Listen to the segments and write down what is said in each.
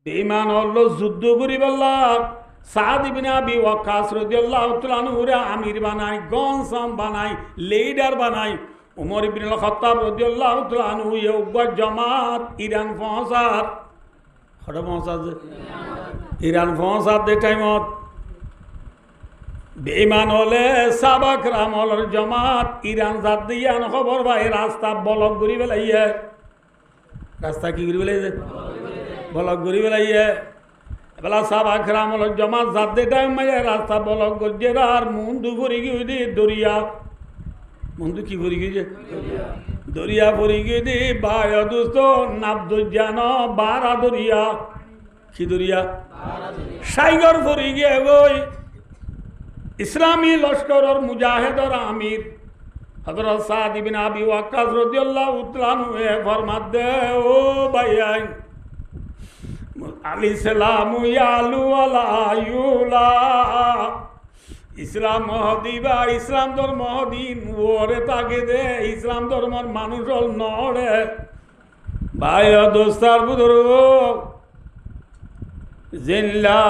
বেঈমান হলো যুদ্ধ করি বললা সাদ ইবনে আবি ওয়াক্কাস রাদিয়াল্লাহু তাআলা আনহুরে আমির বানাই, গনসাম বানাই, লিডার বানাই। উমর ইবনুল খাত্তাব রাদিয়াল্লাহু তাআলা আনহু ইউবা জামাত ইরান পৌঁছার হঠাৎ পৌঁছাছে ইরান পৌঁছার দে টাইমত বেঈমান হলে সাহাবাক রামলের জামাত ইরান জাত দিয়ান খবর ভাই রাস্তা ব্লক করি বেলাইয়ে, রাস্তা কি করি বেলাইছে ব্লক করি বেলাইয়ে। এবেলা সাহাবাক রামলের জামাত জাত দে টাইম মাইয়া রাস্তা ব্লক করছে আর মুন্দু ভরি গিয়ে দি দরিয়া, মুন্দু কি ভরি গিয়েছে দরিয়া ভরি গিয়ে দি ভাই দোস্ত নাবদুজান বারা দরিয়া, কি দরিয়া সাইগর ভরি গিয়ে গই ইসলামী লস্করের মুজাহিদর আমির হযরত সাদ ইবনে আবি ওয়াক্কাস রাদিয়াল্লাহু তাআলা আনহু ফরমাত দে ও ভাইয়াই আলী সালামু ইয়ালু আলা ইউলা, ইসলাম মহদিবা ইসলাম ধর্ম দিন ওরে তাকে দে ইসলাম ধর্মর মানুষ হল নড়ে। ভাই দোস্তার বুদরু জিল্লা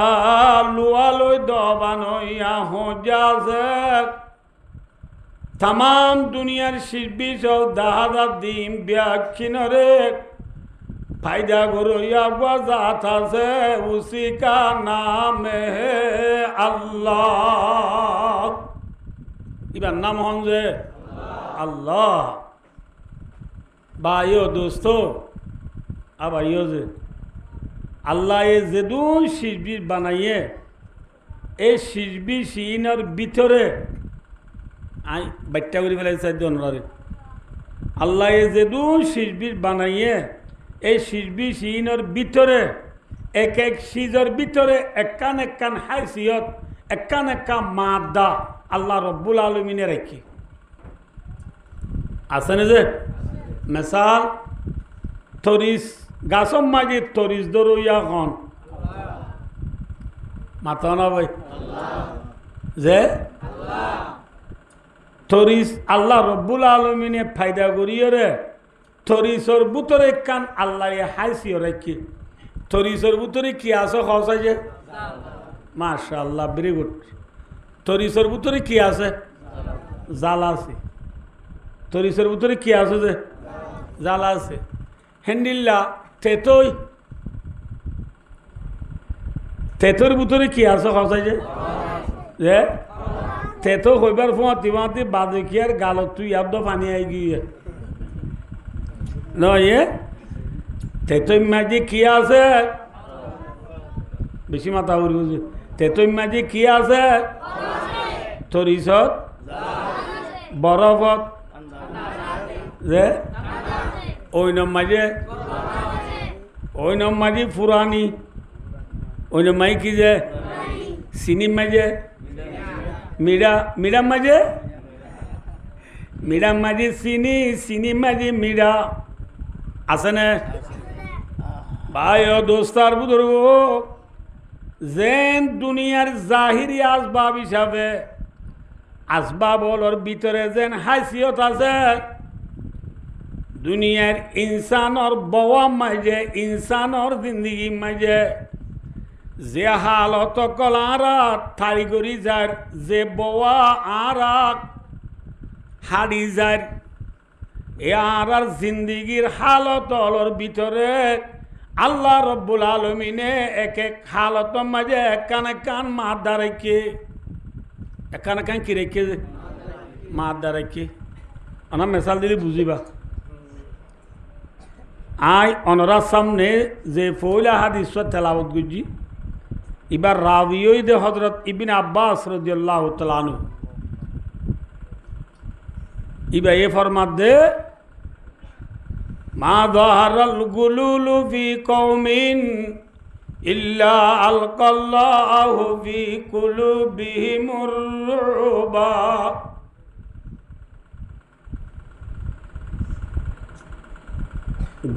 লুয়ালই দবানইয়া হোজাছে तमाम दुनियार शिल्पी सब दादा दीम व्याख्यानरे फायदा करो जात से उसी का नाम है अल्लाह। इबार नाम होंगे अल्लाह। भाइयों दोस्तों अब आइयो जे अल्लाह ये जेदून शिल्पी बनाइए ए शिल्पी सीनर ভিতরে आई बच्चा करी फेलाइছে আল্লাহ যেদুন শিরবির বানাইয়ে এই শিরবি সিনের ভিতরে এক এক সিজর ভিতরে একান একান হাইসিয়ত একান একান মাদা আল্লাহ রব্বুল আলমিনে রাখি আছে না যে মিসাল তরিস গাছম মাঝে তরিস দরইয়া কন মাতা না ভাই যে তরিস আল্লাহ রব্বুল আলমিনে ফায়দা করিয়ে রে তরিসর ভিতরে কান আল্লাহ হাইসিও রাখি তরিসর ভিতরে কি আছে খসাই যে মাশাআল্লাহ ভেরি গুড। তরিসর ভিতরে কি আছে জাল আছে, তরিসর ভিতরে কি আছে যে জাল আছে। হেন্ডিল্লা তেতই তেতর ভিতরে কি আছে খসাই যে তেতো হইবার ফোঁতি ফোঁতি বাদকিয়ার গালত তুই আব্দ পানি আই গিয়ে নয় তেতো মাঝে কি আছে বেশি মাথা উড়ি বুঝি তেতো মাঝে কি আছে তরিসত বরফত যে ওই নম মাঝে ফুরানি ওই নম মাই কি যে চিনি মাঝে মিরা মিরা মাঝে চিনি চিনি মাঝে মিরা আছে না ভাই ও দোস্তার বুজুর্গ যেন দুনিয়ার জাহিরি আসবাব হিসাবে আসবাবর ভিতরে যেন হাইসিয়ত আছে দুনিয়ার ইনসানর বওয়া মাঝে ইনসানর জিন্দগি মাঝে যে হালত কলারা থারি করি যার যে বওয়া আর হাড়ি যার এ আর জিন্দিগির হালত ভিতরে আল্লাহ রব্বুল আলমিনে এক এক হালত মাঝে একান একান মাদা রেখে একান একান কি রেখে মাদা রেখে অনা মেসাল দিলে বুঝিবা। আই অনরার সামনে যে ফৌলা হাদিস তেলাওয়াত গুজি এবার রাবিয়ই দে হযরত ইবনে আব্বাস রাদিয়াল্লাহু তাআলা আনহু ইবা এ ফরমাত দে মা যাহারাল গুলুলু ফি কওমিন ইল্লা আলকাল্লাহু ফি কুলুবিহিমুর রুবা।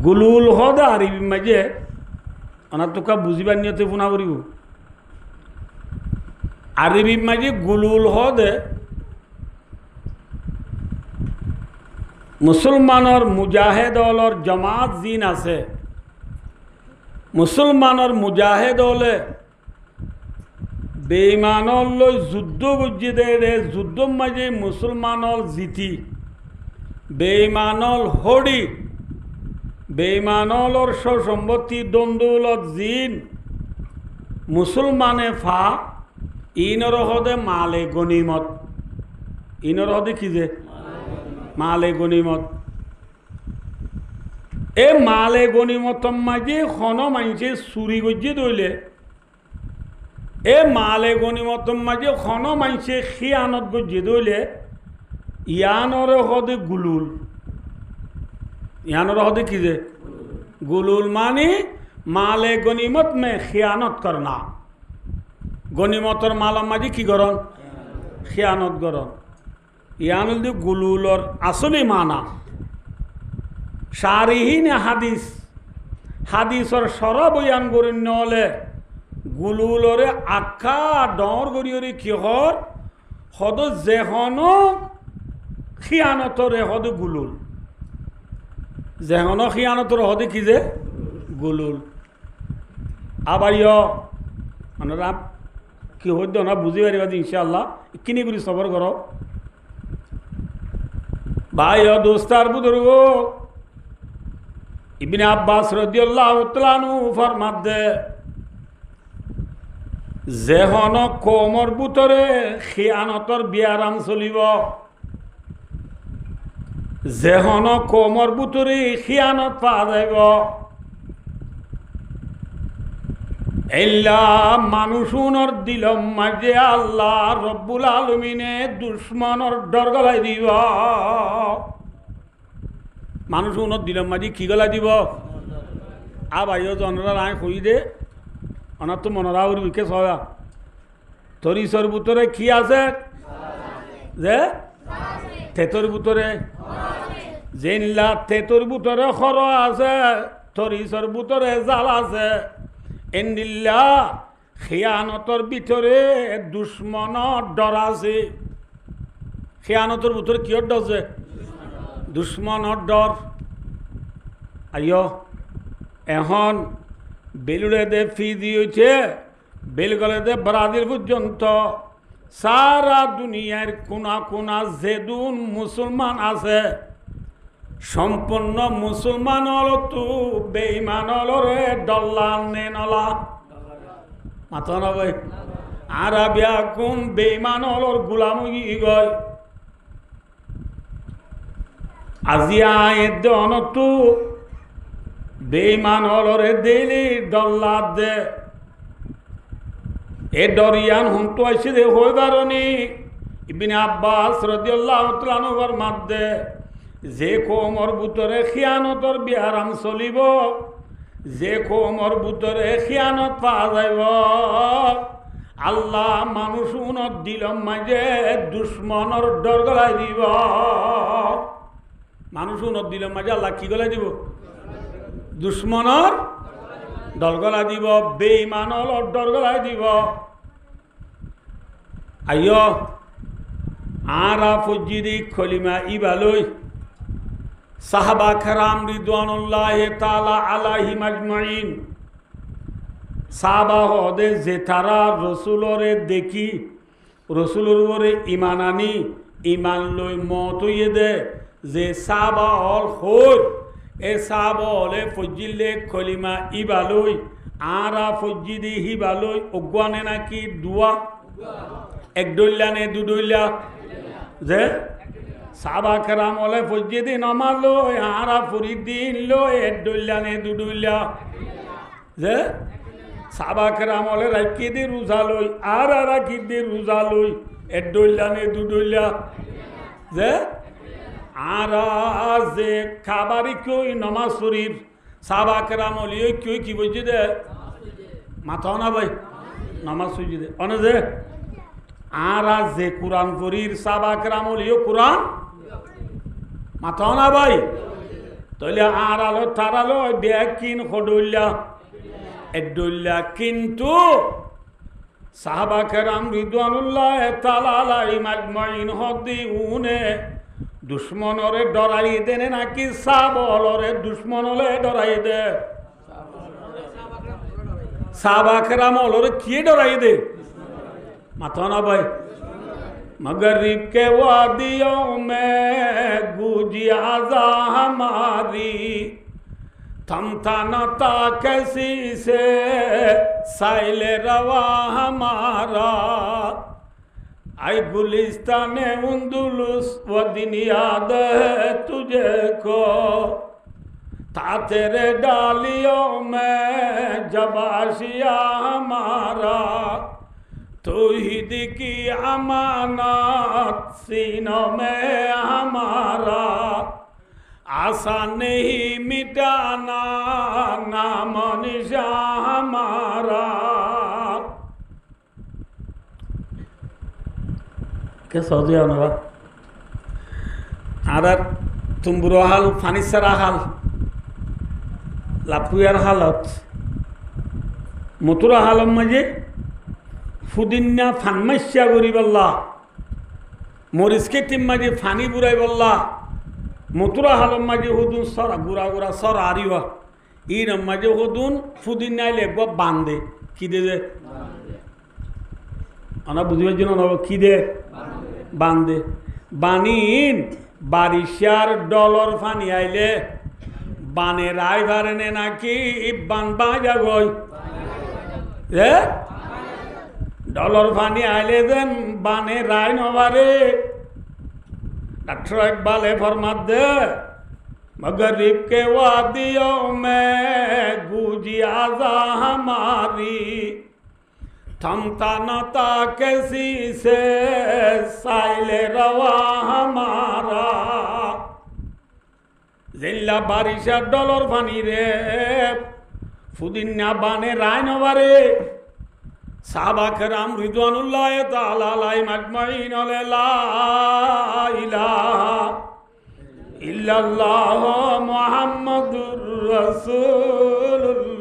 গুলুল হদ আরবি মাঝে অনা তোকা বুঝিবার নিয়তে ফোনা করিব আরবি মাঝে গুলুল হদে মুসলমানের মুজাহেদ অলর জমাত জিন আছে মুসলমানের মুজাহিদ হলে বেঈমানর লৈ যুদ্ধ বুঝি দে যুদ্ধ মাঝে মুসলমানর জিতি বেঈমানর হড়ি বেঈমানর সম্পত্তি দন্দৌলত জিন মুসলমানে ফা ইনর হদে মালে গনিমত ইনর হদে কি যে মালে গনিমত এ মালে গনিমত মাঝে খন মানছে চুরি গজ্জি দইলে এ মালে গনিমত মাঝে খন মানছে খিয়ানত গজ্জি দইলে ইয়ানর হদে গুলুল ইয়ানর হদে কি যে গুলুল মানে মালে গনিমত মে খিয়ানত করনা গনিমতর মালার মাঝে কি করন খিয়ানত করন ইয়ানুল দি গুলুলর আসলে মানা সারিহীন হাদিস হাদিসর সরা বয়ান করেন নহলে গুলুলরে আখ্যা ডর গড়িয়রে কিহর হদ যেহন খিয়ানতরে হদ গুলুল যেহন খিয়ানতর হদে কি যে গুলুল আবার মানে কি হইত না বুঝি পারিবা ইনশাআল্লাহ কিনি করে সবর করো ভাই দোস্তার বুজুর্গ ইবনে আব্বাস রাদিয়াল্লাহু তাআলা আনহু ফরমাতে যেহন কমর ভিতরে খিয়ানতর বিয়ারাম চলিব যেহন কমর ভিতরে খিয়ানত পাওয়া যাইব এল্লা মানুষুনর দিলম মাঝে আল্লাহ রব্বুল আলমিনে দুশ্মনর ডর গলাই দিব মানুষুনর দিলম মাঝে কি গলা দিব আবাইও জনরা রায় কই দে অনার তো মনরা ওর বিকে সয়া তরিসর ভিতরে কি আছে যে তেতর ভিতরে জেনলা তেতর ভিতরে খর আছে তরিসর ভিতরে জাল আছে এন্দিল্লা খিয়ানতর ভিতরে দুশ্মনর ডর আছে খিয়ানতর ভিতরে কিয়র ডর আছে দুশ্মনর ডর আইয় এখন বেলুড়ে দে ফি দিয়েছে বেলগলে দে ব্রাজিল পর্যন্ত সারা দুনিয়ার কোনা কোনা যেদুন মুসলমান আছে সম্পূর্ণ মুসলমান হলো তো বেঈমান হলো রে ডল্লাল নে নলা মাথা না ভাই আরাবিয়া কোন বেঈমান হলো গুলামি গয় আজিয়া এদ অনতু বেঈমান হলো রে দেলি ডল্লা দে এ ডরিয়ান হুনতো আইছে দে হইবারনি ইবনে আব্বাস রাদিয়াল্লাহু তাআলা আনহুর মাধ্যে যে কোমর ভিতরে খিয়ানতর বিহারাম চলিব যে কোমর ভিতরে খিয়ানত পাওয়া যাইব আল্লাহ মানুষ উনত দিলম মাঝে দুশ্মনর ডর গলাই দিব মানুষ উনত দিলম মাঝে আল্লাহ কি গলাই দিব দুশ্মনর ডর গলাই দিব বেঈমানর ডর গলাই দিব আইয় আরা ফজিদি খলিমা ইবালই সাহাবা কেরাম রিদওয়ানুল্লাহ তাআলা আলাইহিম আজমাইন সাহাবা হদে যে তারা রসুলরে দেখি রসুলের উপরে ইমান আনি ইমান লই মত হইয়ে দে যে সাহাবা হল হই এ সাহাবা হলে ফজিলে খলিমা ইবালই আরা ফজিদি হিবালই অজ্ঞানে নাকি দুয়া এক ডইলা নে দু ডইলা যে সাহাবা কেরাম হলে ফজিদি নমাজ লই আরা ফরিদিন লই এক ডইলা নে দু ডইলা যে সাহাবা কেরাম হলে রাখি দি রোজা লই আর রাখি দি রোজা লই এক ডইলা নে দু ডইলা যে আর যে খাবারই কই নমাজ শরীর সাহাবা কেরাম হলিও কই কি বুঝি দে মাথা না ভাই নমাজ সুজি দে অনে যে আর যে কোরআন পড়ির সাহাবা কেরাম হলিও কোরআন মাথা না ভাই তাহলে আর আলো তার আলো ব্যাগ কিন খডইলা এডইলা কিন্তু সাহাবা কেরাম রিদওয়ানুল্লাহ তাআলা আলাইহিম আজমাইন হদি উনে দুশ্মনরে ডরাই দেনে নাকি সাবলরে দুশ্মনলে ডরাই দে साहबा कराम और किए डराई दे माता ना भाई मगरिब के वादियों में गूंजी आज़ा हमारी थमता न था कैसी से साइल रवा हमारा आई गुलिस्तान उंदुलुस वो दिन याद है तुझे को था तेरे डालियों में जब आशिया हमारा तौहीद की अमानत सीनों में हमारा आसान नहीं मिटाना नाम निशान हमारा कैसा हो गया ना आदर तुम बुरा हाल फानिसरा हाल लापुयार हालत मथुरा हालम मजे फुदिन्या फानमस्या गरी बल्ला मोरिसके टीम मजे फानी बुराई बल्ला मथुरा हालम मजे हुदुन सरा गुरा गुरा सर आरिवा इन मजे हुदुन फुदिन्या लेगवा बांधे की दे अना बुझिबार जন্য না কি দে বাঁধে বানিন বারিশার ডলার ফানি আইলে বানে রাই ভারেনে নাকি বান বাজা গই डॉलर फानी आइले देन बाने राय नवारे डॉक्टर इकबाल फरमात दे मगरिब के वादियों में गूंजी आज़ा हमारी थमता न था कैसी से साइले रवा हमारा जिल्ला बारिशा डॉलर फानी रे फुदिन्ना बाने राय नवारे साहबा कराम रिदवानुल्लाह ताला अलैहिम अजमाइन ला इलाहा इल्लल्लाह मुहम्मदुर रसूलुल्लाह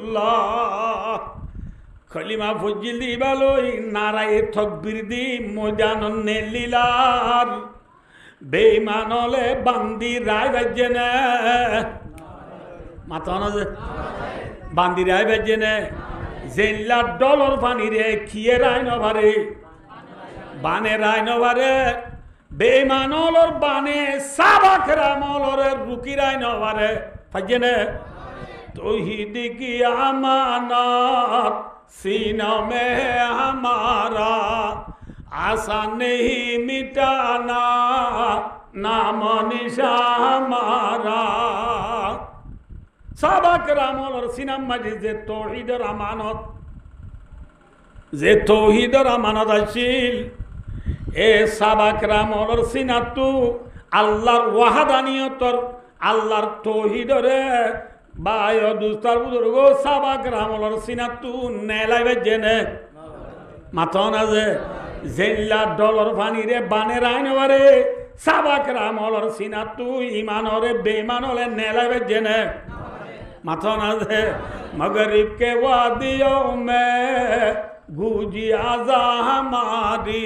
कलिमा फजिल दिबालोई नाराए तकबीर दी मोजानन ने लीलार बेईमानले बांदी राय बजने माताना बांदी राय बजने जेल्ला डॉलर पानी रे किए राय नवारे बाने राय नवारे बेईमानोल और बाने साबा करामोल और रुकी राय नवारे फजने तौहीद की अमानत सीनों में हमारा आसान नहीं मिटाना नाम निशान हमारा साहबा करामोल और सिनाम मजिद जे तौहीद और अमानत आशील ए साहबा करामोल और सिनातु अल्लाहर वहादानियत और अल्लाहर तौहीद रे बायो दुस्तार बुजुर्गो साहबा करामोल और सिनातु नेलाई बेजेने माथोना जे जेल्ला डॉलर फानी रे बाने रायन वारे साहबा करामोल और सिनातु ईमान और बेईमान और नेलाई बेजेने माथोना दे मगरिब के वादियों में गूंजी आज़ा हमारी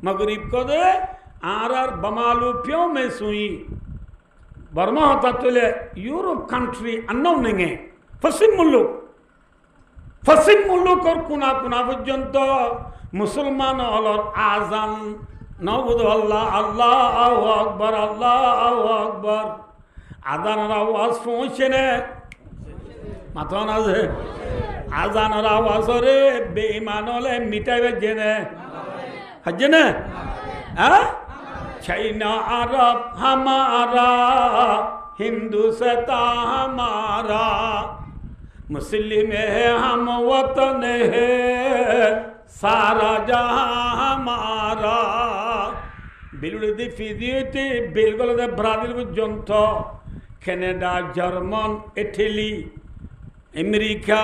मगरिब को दे आर बमालू प्यों में सुई बर्मा होता तुले यूरोप कंट्री अन्नों नहीं पश्चिम मुल्लुक और कुना कुना पर्यन्तो मुसलमान और आजान नबुद अल्लाह अल्लाहु अकबर आजान आवाज पहुँचे ने माथोना से आजान आवाज रे बेईमानोले मिटाई बजेने हजने चाइना अरब हमारा हिंदू सता हमारा मुस्लिम है हम वतन है सारा जहां हमारा बिलुड़ दी फिजियोती बिलगुल दे ब्राजिल पर्यन्त Canada German Italy America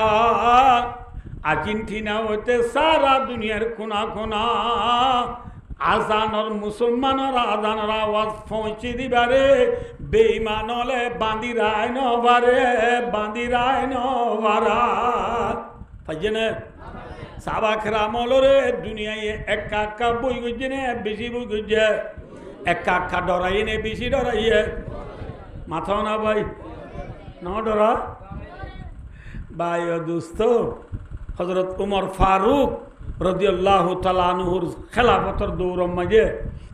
Argentina होते सारा दुनियार कोना कोना आजान और मुसलमान और आजान और आवाज पहुंची दिबारे बेईमानले बांदी राय न वारा फजने साहबा करामोलरे दुनिया ये एका बुई गुजने बेसी बुई गुजे एका डराई ने बेसी डराई है माथा ना भाई न डरा भाई दोस्तों হযরত উমর ফারুক রাদিয়াল্লাহু তাআলা আনহুর খেলাফতের দৌরের মাঝে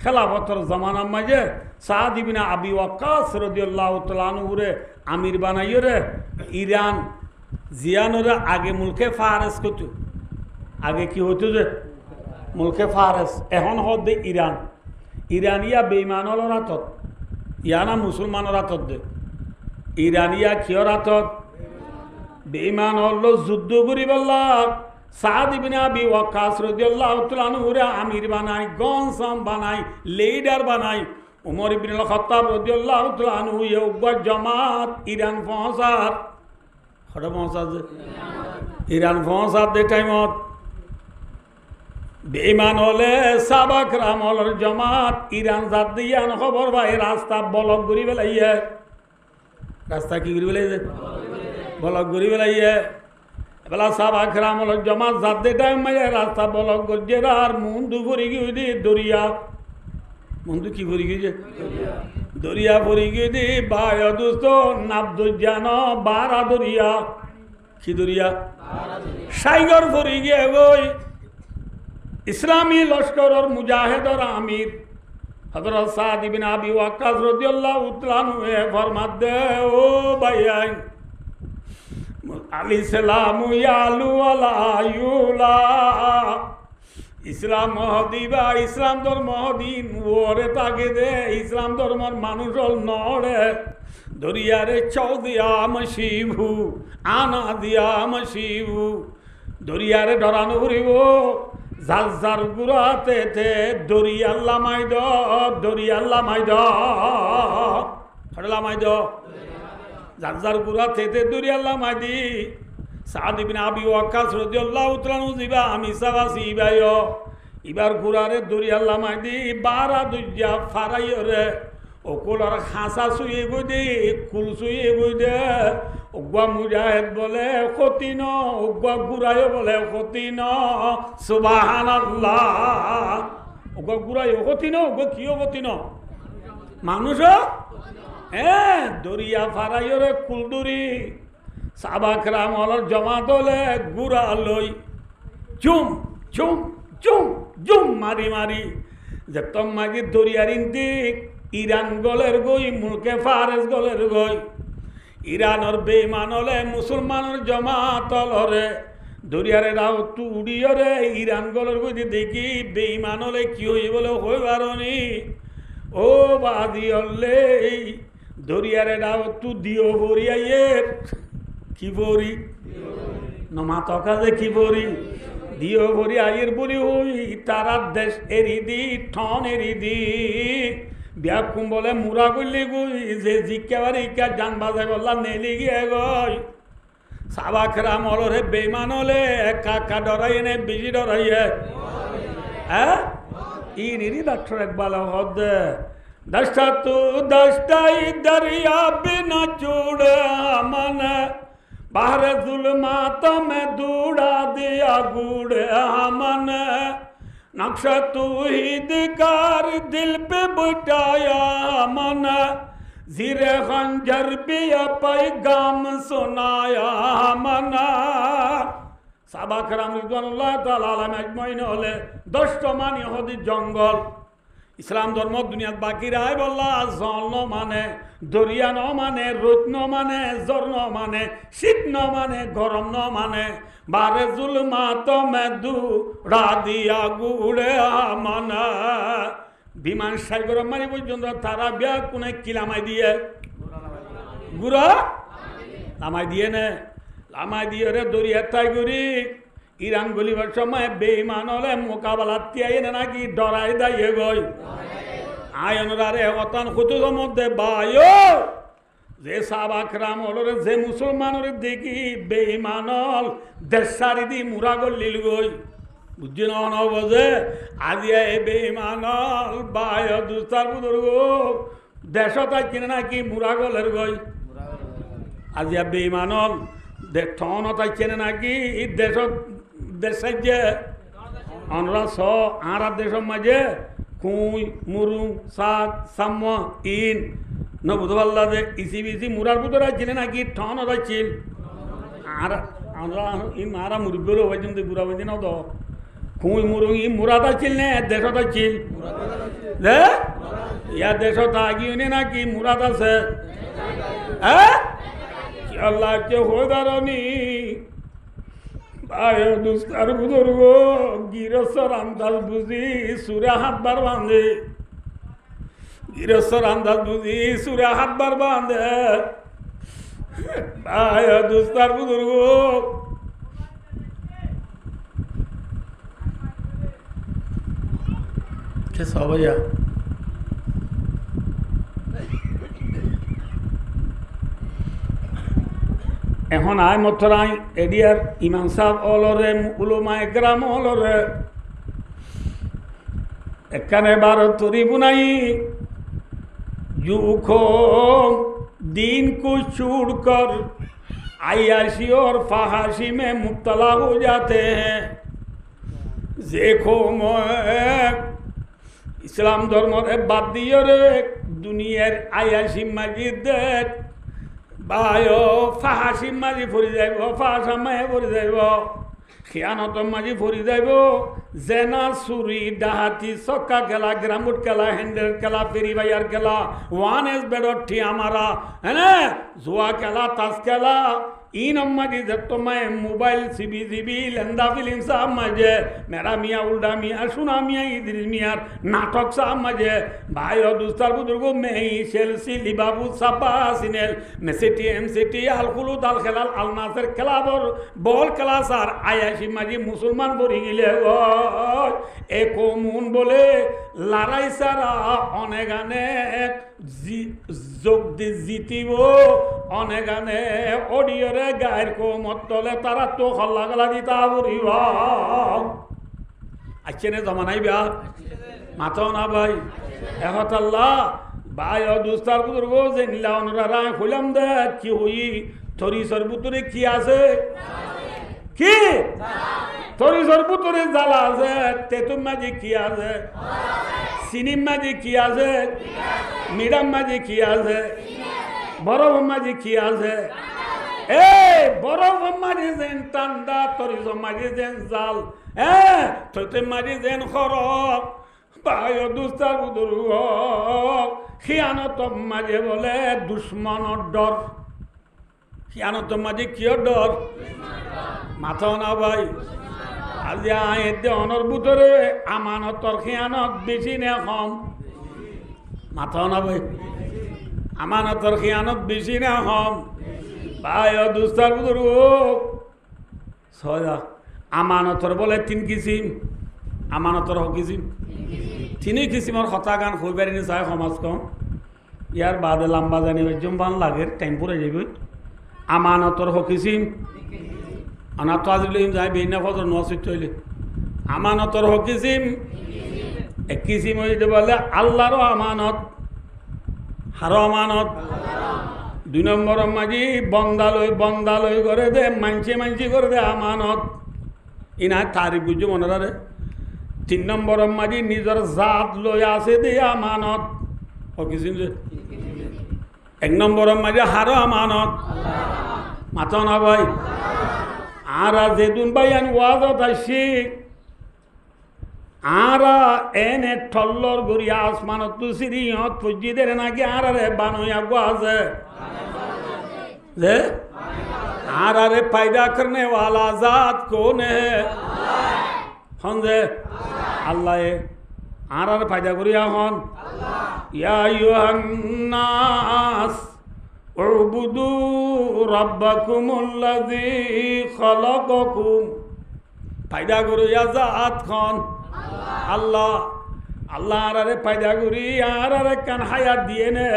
খেলাফতের জামানার মাঝে সাদ ইবনে আবি ওয়াক্কাস রাদিয়াল্লাহু তাআলা আনহুরে আমির বানাইয় রে ইরান জিয়ানরে আগে মুলকে ফারেস কত আগে কি হতো যে মুলকে ফারেস এখন হদে ইরান ইরানিয়া বেঈমানর হাতত ইয়ানা মুসলমানের হাতত দে ইরানিয়া কিয়র হাতত বেঈমান হলো যুদ্ধ করি বললা সাদ ইবনে আবি ওয়াক্কাস রাদিয়াল্লাহু তাআলা আনহুরে আমির বানাই গনসাম বানাই লিডার বানাই উমর ইবনে খাত্তাব রাদিয়াল্লাহু তাআলা আনহু ইউবা জামাত ইরান পৌঁছার হড় পৌঁছার ইরান পৌঁছার দে টাইমত বেঈমান হলে সাহাবা کرامর জামাত ইরান জাত দিয়ান খবর ভাই রাস্তা ব্লক করি ফেলাইয়ে রাস্তা কি করি ফেলাইছে ব্লক করি ফেলাইয়ে বেলা সাহাবা کرامর জামাত জাত দে টাইম মাঝে রাস্তা ব্লক করছে আর মুন্ডু ভরি গিয়ে দি দরিয়া মুন্ডু কি ভরি গিয়ে দরিয়া ভরি গিয়ে দি বায় দোস্ত নাবদুজান বারা দরিয়া কি দরিয়া সাইগর ভরি গিয়ে গই ইসলামী লস্করের মুজাহিদর আমির হযরত সাদ ইবনে আবি ওয়াক্কাস রাদিয়াল্লাহু তাআলা আনহু ফরমাত দে ও ভাইয়াই আলী সালামু ইয়ালু আলা ইউলা ইসলাম মহদিবা ইসলাম ধর্ম দিন ওরে তাকে দে ইসলাম ধর্মর মানুষ নড়ে দরিয়ারে চৌদিয়া মশিবু আনা দিয়া মশিবু দরিয়ারে ডরানো ঘুরিব জালজার গুড়াতে দরিয়া লামাই দ দরিয়া লামাই দ লামাই দ জালজার গুড়াতে দরিয়া লামাই দি সাদ ইবনে আবি ওয়াক্কাস রাদিয়াল্লাহু তাআলা আনহু জিবা আমি সাবাসি ইবাইও ইবার গুড়ারে দরিয়া লামাই দি বারা দুজা ফারাইরে ওকুলার হাসা শুয়ে গই দে কুল শুয়ে গই দে ওগুয়া মুজাহিদ বলে খতিন ওগুয়া গুড়াইও বলে খতিন সুবহানাল্লাহ ওগুয়া গুড়াইও খতিন ওগুয়া কিও খতিন মানুষ দরিয়া ফারাইরে কুলদুরি সাহাবা کرامর জামাত হলে গুড়া লই চুম চুম চুম চুম মারি মারি যেতম মাগি দরিয়ার ইন্দিক ইরান গলের গই মুলকে ফারেস গলের গই ইরানের বেঈমান হলে মুসলমানের জামাত হলরে দরিয়ারে রাও তু উড়িয়রে ইরান গলের গই দেখি বেঈমান হলে কি হই বলে হইবারনি ও বাদি হলে দরিয়ারে রাও তু দিও ভরিয়াইয়ে কি বরি নমাত কাজে কি বরি দিও ভরি আইয়ের বলি হই তারা দেশ এরি দি ঠন এরি দি ব্যাকুম বলে মুরা করলি গুই যে জিজ্ঞাবারি ইকা জান বাজাই বললা নেলি গিয়ে গই সাহাবা کرامর রে বেঈমান হলে একা ডরাই নে বেশি ডরাইয়ে হ্যাঁ ইনি ডাক্তার একবার হদ দশটা তু দশটাই দরিয়া বিনা চুড়ে मन बाहर जुल्मात में दूड़ा दिया गूढ़े हमन नक्शा तू ही दिकार दिल पे बिठाया मन जीरे खंजर भी पैगाम सुनाया मन साहबा करम रिदवानुल्लाह ताआला अलैहिम अजमाइन हले 10টা মান ইহুদি জঙ্গল ইসলাম ধর্ম দুনিয়াত বাকি রায় বললা জল ন মানে দরিয়া ন মানে রোদ ন মানে জ্বর ন মানে শীত ন মানে গরম ন মানে বারে জুলমাত মেদু রাদিয়া গুড়ে মানা বিমান সাগর মারি পর্যন্ত তারা বিয়া কোনে কিলামাই দিয়ে গুড়া লামাই দিয়ে নে লামাই দিয়ে রে দরিয়া তাই গুড়ি ইরান গলিবার সময় বেঈমান হলে মোকাবেলা তিয়াই নাকি ডরাই দাইয়ে গই আয়নরারে অতান খুতুর মধ্যে বায়ো যে সাহাবা کرامর যে মুসলমানের দেখি বেঈমানল দেশারি দি মুরা গলিল গই বুঝি না বোঝে আজিয়া এ বেঈমানল বায়ো দুস্তার বুদুর্গ দেশতা কিনে নাকি মুরা গলের গই আজিয়া বেঈমানল দে ঠনতা কিনে নাকি দেশ দেশে যে আমরা স আর দেশের মাঝে কুই মুরু সাত সাম ইন ন বুধবাল্লা যে ইসি বিসি মুরার বুধরা ছিলেন নাকি ঠন চিল আর আমরা ই মারা মুরব্বীরও ওজন দিয়ে বুড়া বলছি না তো খুঁই মুরুং ই মুরাদা ছিল না দেশটা ছিল দে ইয়া দেশটা আগিয়ে নাকি মুরাদ আছে হ্যাঁ আল্লাহ কে হইদারনি ভাই দুস্তার বুজুর্গ গিরসর আন্দাজ বুঝি সুরা হাত বার বাঁধে গিরসর আন্দাজ বুঝি সুরা হাত বার বাঁধে ভাই দুস্তার বুজুর্গ কে সবাইয়া এখন আয় মথরাই এডিয়ার ইমাম সাহেব অলরে উলমা একরাম অলরে এখানে বারো তরি বুনাই जुखो दीन को छोड़कर आयाशी और फहाशी में मुब्तला हो जाते हैं देखो इस्लाम धर्म बात दिए रे दुनियार आयाशी मस्जिद बायो फाहासी माजी फरी जाइब फाहासा माए फरी जाइब खियानत माजी फरी जाइब जेना चुरी डाहाती चक्का खेला ग्रामुट खेला हेंडेल खेला फेरी बाइयार खेला वान एस बेडर ठिया मारा है ना जुआ खेला ताश खेला इन अम्माजी जब मैं मोबाइल सीबी सीबी लंदा फिल्म साहब मजे मेरा मियाँ उल्टा मियाँ सुना मियाँ इधर मियाँ नाटक साहब मजे भाई और दूसरा बुजुर्गों में ही शेल्सी लिबाबू साबा सिनेल मेसिटी एमसिटी अलकुलू दाल खिलाल अलनासर खिलाबर बॉल क्लासार आयाशी मजी मुसलमान बोरी गिले वो एको मुन बोले लड़ाई सारा अनेगाने जोग दी जीती वो अनेगाने ऑडियो गायर को मतले तारा तो खल्ला गला दीता बुरी अच्छे ने जमाना ही ब्याह माता ना भाई एहत अल्लाह भाई और दूसरा बुजुर्गों से नीला उनरा खुलम दे की हुई थोड़ी सरबुतरे किया से की थोड़ी सरबुतरे जाला से तेतुम माजी किया से सिनिम माजी किया से मीडम माजी किया से बरफ माजी किया से बरफ मारी जेन टांडा तरिजो मारी जेन जाल তোতে মারি যেন খরক বায়ো দুস্তার বুদুর্গ খিয়ানত মাঝে বলে দুশ্মনের ডর খিয়ানত মাঝে কিয় ডর মাথাও না ভাই আজি আইতে অনর ভিতরে আমানতর খিয়ানত বেশি না কম মাথাও না ভাই আমানতর খিয়ানত বেশি না কম ভাই দুস্তার বুদুর্গ ছয় আমানতর বলে তিন কিসিম আমানতর কিসিম তিনি কিসিমর কথা গান হই পারিনি চাই সমাজ কম ইয়ার বাদে লম্বা জানি জম্বান লাগে টাইম পরে যাইব আমানতর কিসিম অনাথ আজিলিম যাই বেইনা ফজর নসিত হইলে আমানতর কিসিম এক কিসিম হইতে বলে আল্লাহর আমানত হার আমানত দুই নম্বর মাঝি বন্দালয় করে দে মানছি করে দে আমানত ইনা তারিখ বুঝছো মনে রে তিন নম্বর মাঝি নিজের জাত লই আছে দে আমানত হকিছিন যে এক নম্বর মাঝি হারো আমানত মাথা না ভাই আর যেদিন ভাই আন ওয়াজত আসি আর এনে ঠল্লর গড়িয়া আসমানত তো সিরিয়ত ফুজিদের নাকি আর রে বানইয়া আছে आरे पैदा करने वाला जात कौन है हमजे अल्लाह है आरे पैदा करिया हन या अय्युहन्नास उबुदू रब्बकुमुल्लज़ी खलक़कुम पैदा करिया जात खान अल्लाह अल्लाह आरे पैदा करिया आरे कान हयात दिए ने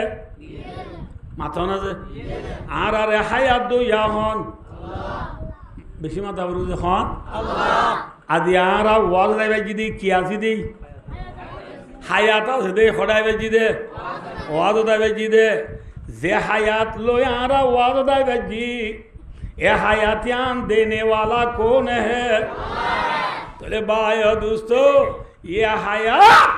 माथा ना जे आरे हयात दो या हन बेशी माथा बरु जे हन आदि आरा वाल लाइबे जिदी कियासी दे हयात আছে দে খড়াইবে জিদে ওয়াজ দাইবে জিদে যে হায়াত লয় आरा वाज दाइबे जी ये हयातियान देने वाला कौन है तो भाई दोस्तों ये हयात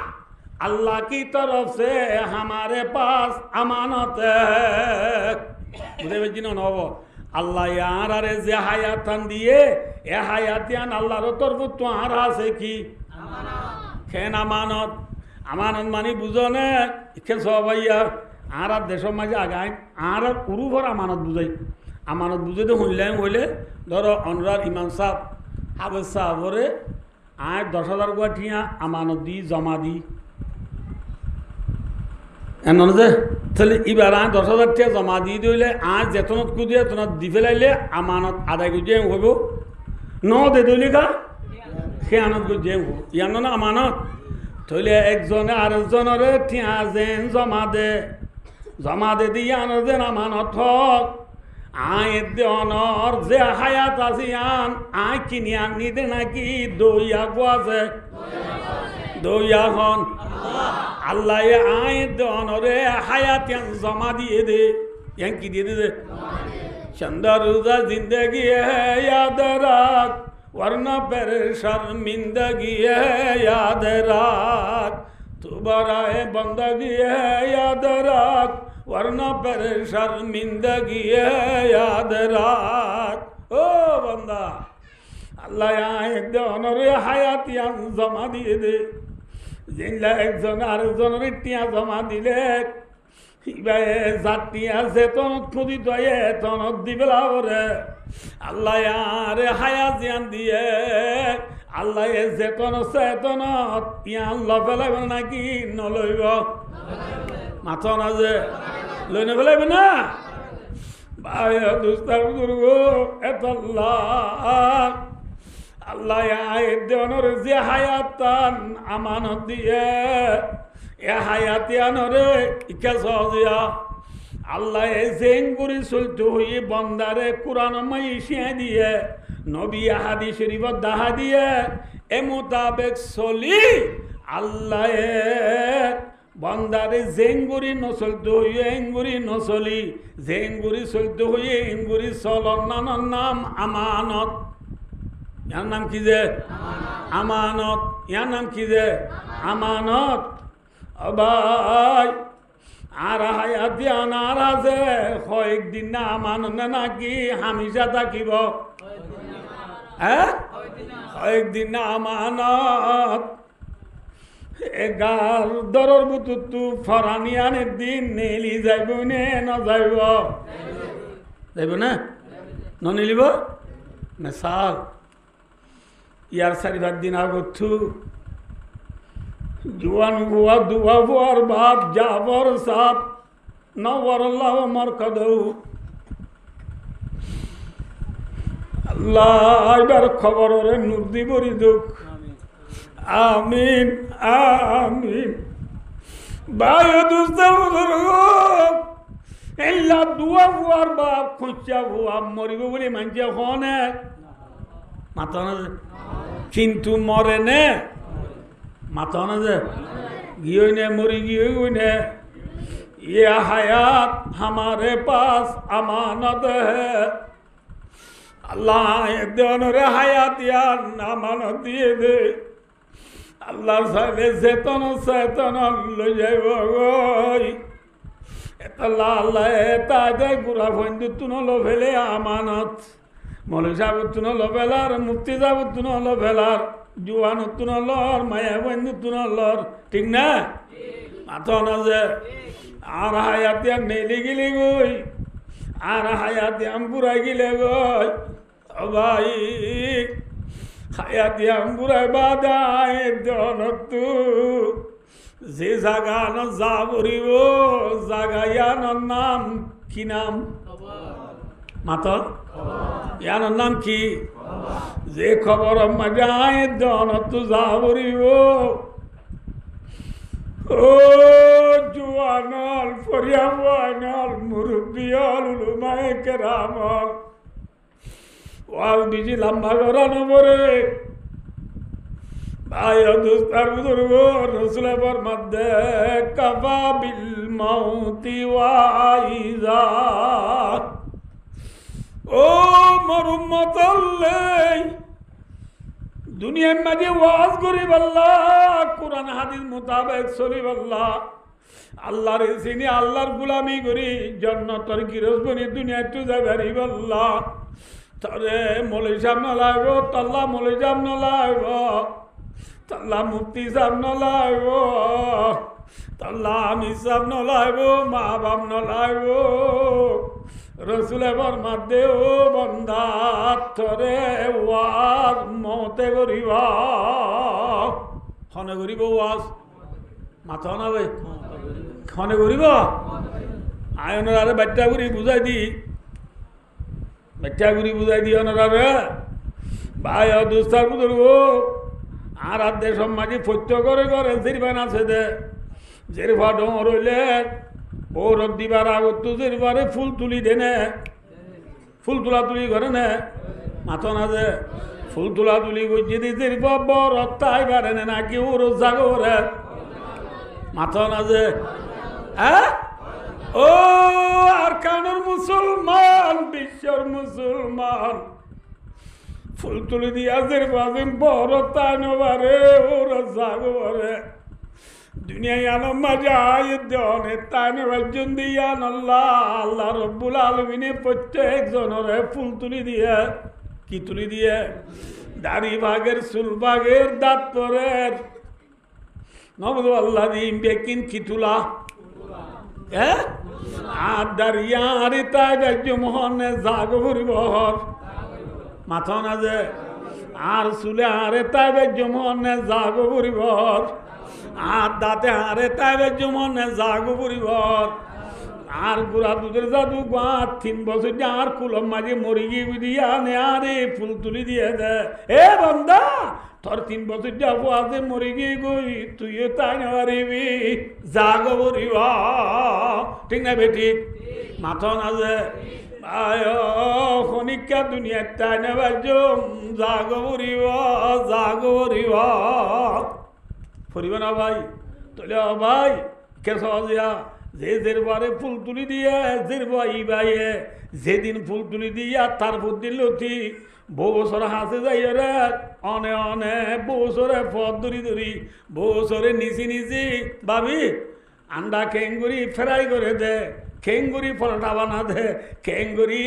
अल्लाह की तरफ से हमारे पास अमानत है बुझे बेजिनो नबो আল্লাহ আর আরে যে হায়াতান দিয়ে এ হায়াতিয়ান আল্লাহর তরফ তো আর আছে কি খেন আমানত আমানত মানে বুঝো না খে সবাইয়া আর দেশের মাঝে আগায় আর উরুভর আমানত বুঝাই আমানত বুঝাইতে শুনলাম হইলে ধরো অনুরার ইমাম সাহ হাবেজ সাহরে আয় 10,000 গুয়া ঠিয়া আমানত দি জমা দি এমন যে তাহলে এবার আয় 10,000 টিয়া জমা দিয়ে দিলে আয় যেতনত কুদিয়ে এতনত দি ফেলাইলে আমানত আদায় করে দিয়ে হইব ন দে দিলি কা সে আনত করে দিয়ে হব ইয়ার না আমানত তাহলে একজনে আরেকজনরে টিয়া যেন জমা দে দিয়ে আনো যেন আমানত হক আয় দেওয়ানোর যে হায়াত আছে আন আয় কিনি আনি দে নাকি দইয়া গোয়াছে দইয়া হন আল্লাহ আয় দেওয়ানোরে হায়াত জমা দিয়ে দে ইয়ান কি দিয়ে দে চন্দা রোজা জিন্দগি याद रख वरना पर शर्मिंदगी है याद रख तू बराए बंदगी है याद रख वरना पर शर्मिंदगी है याद रख ओ बंदा अल्लाह आए दोनों हायात जमा दिए दे जिनला एकजन आरेकजনের টিয়া জমা দিলে জাতিয়া যেতনত খুঁজিত তনত দিবেলা ওরে আল্লাহ আরে হায়া জিয়ান দিয়ে আল্লাহ যেতন চেতনত ইয়ান লফেলাইব নাকি নলইব মাথা না যে লই নেবেলাইব না ভাই দুস্তার বুজুর্গ এতল্লাহ আল্লাহ আয়ের যে হায়াতান আমানত দিয়ে এ হায়াতিয়ানরে ইকা সহজিয়া আল্লাহ জেন করি চলতে হয়ে বন্দারে কোরআন মাইশিয়া দিয়ে নবী হাদিস শরীফত দাহা দিয়ে এ মোতাবেক চলি আল্লাহ বন্দারে জেঙ্গুরি নচলতে হইয়ে এঙ্গুরি নচলি জেঙ্গুরি চলতে হইয়ে এঙ্গুরি চলর নানার নাম আমানত ইয়ার নাম কি যে আমানত ইয়ার নাম কি যে আমানত ভাই আর হায়াতি আনার আছে কয়েকদিন না আমানত নাকি হামিশা থাকিব হ্যাঁ কয়েকদিন না আমানত এগার দরর বুতুতু ফরানিয়ানের দিন নেলি যাইব নে নযাইব যাইব না নিলিব মেসাল ইয়ার 4-5 দিন আগত জুয়ান হুয়া দুয়া হুয়ার বাপ জাবর সাপ নওয়ারাল্লাহু মারকাদহু আল্লাহ এবার খবরের নূর দিবরি দুঃখ আমিন আমিন ভাই এল্লা দুয়া হুয়ার বাপ খুঁজা হুয়া মরিব বলে মানছে হনে মাথা না কিন্তু মরে নে মাথা না যে গিয়ে নে মরি গিয়ে নে ये हयात हमारे पास अमानत है अल्लाह दोनों हयात यार अमानत दिए दे अल्लाह साहब चेतन चेतन लो जाइब अल्लाह अल्लाह ताजे गुरा बंधु तुन लो फेले अमानत मौलवी साहब तुन लो फेलार मुफ्ती साहब तुन लो फेलार जुआन तुन लोर माया बंधु तुन लोर ठीक ना माथा ना जे আর হায়াতে নেলি গিলে গই আর হায়াতে আমপুরাই গিলে গই ভাই হায়াতে আমপুরাই বাদায় দনতু যে জায়গা ন যা বরিব জায়গায়ানোর নাম কি নাম মাতা ইয়ানোর নাম কি যে খবর মাজায় দনতু যা বরিব ও জুয়ানাল ফরিয়াওয়ানাল মুরব্বিয়াল উলুমায়ে কেরামাল ওয়াল বিজি লম্বা করানো পরে ভাই দোস্তার বুজুর্গ রসুল ফরমাতে কাফা বিল মাউতি ওয়াইজা ও মোর উম্মতাল্লাহ দুনিয়ার মাঝে ওয়াজ করি আল্লাহ কোরআন হাদিস মোতাবেক চলি আল্লাহ আল্লাহর চিনি আল্লাহর গুলামি করি জন্নতর গিরজবনি দুনিয়া একটু যাবে বল্লা তরে মৌলী সাহেব নলাইব তল্লা মৌলী সাহেব নলাইব তল্লা মুফতি সাহেব নলাইব তল্লা আমি সাহেব নলাইব মা বাপ নলাইব রসুলে বরমাত দেও বন্দা তরে ওয়াজ মতে করিব খনে করিব ওয়াজ মাথা না ভাই খনে করিব আয়নের আরে বাচ্চা করি বুঝাই দি বাচ্চা করি বুঝাই দি অনারে ভাই দুস্তার বুজুর্গ আর আদে সমাজে ফত্য করে করে জিরবান আছে দে জিরবা ডোর হইলে ও রদ্দিবার আগত জিরবারে ফুল তুলি দেনে ফুল তোলা তুলি করে নে মাথা না যে ফুল তোলা তুলি করছি দি জিরবা বড় তাই পারে নাকি ওর জাগরে মাথা না যে হ্যাঁ ও আর কানুর মুসলমান বিশ্বর মুসলমান ফুল তুলি দিয়া জিরবাজিন বড় তাই নবারে ওর জাগরে দুনিয়ায় আনো মজা আয়ুদ্ধনে তাই নবাজন দিয়ান আল্লাহ আল্লাহ রব্বুল আলমিনে প্রত্যেক জনরে ফুল তুলি দিয়ে কি তুলি দিয়ে দাড়ি ভাগের চুল ভাগের দাঁত পরের নবদ আল্লাহ দিন বেকিন কি তুলা হ্যাঁ আর দাঁড়িয়া আরে তাই রাজ্য মোহনে জাগ হরিবহর মাথা না যে আর চুলে আরে তাই রাজ্য মোহনে জাগ হরিবহর আর দাঁতে আরে তাই রাজ্য মোহনে জাগ হরিবহর আর গুড়া দুধের জাদু গা 3 বছর আর কুলম মাঝে মরি গিয়ে দিয়া নে আরে ফুল তুলি দিয়ে দে এ বন্দা তোর 3 বছর যাবো আজে মরি গিয়ে গই তুইও তাই না পারিবি জাগ বরিব ঠিক না বেটি মাথা না যে আয় খনিকা দুনিয়া তাই না বাজো জাগ বরিব ফুরিব না ভাই তোলে ভাই কেস দিয়া যে জিরবারে ফুল তুলি দিয়া জিরবা ই বাইয়ে যেদিন ফুল তুলি দিয়া তার বুদ্ধি লতি বউ বছর হাসে যাই রে অনে অনে বউ বছরে পথ ধরি ধরি বউ বছরে নিচি নিচি ভাবি আন্ডা খেঙ্গুরি ফ্রাই করে দে খেঙ্গুরি পরোটা বানা দে খেঙ্গুরি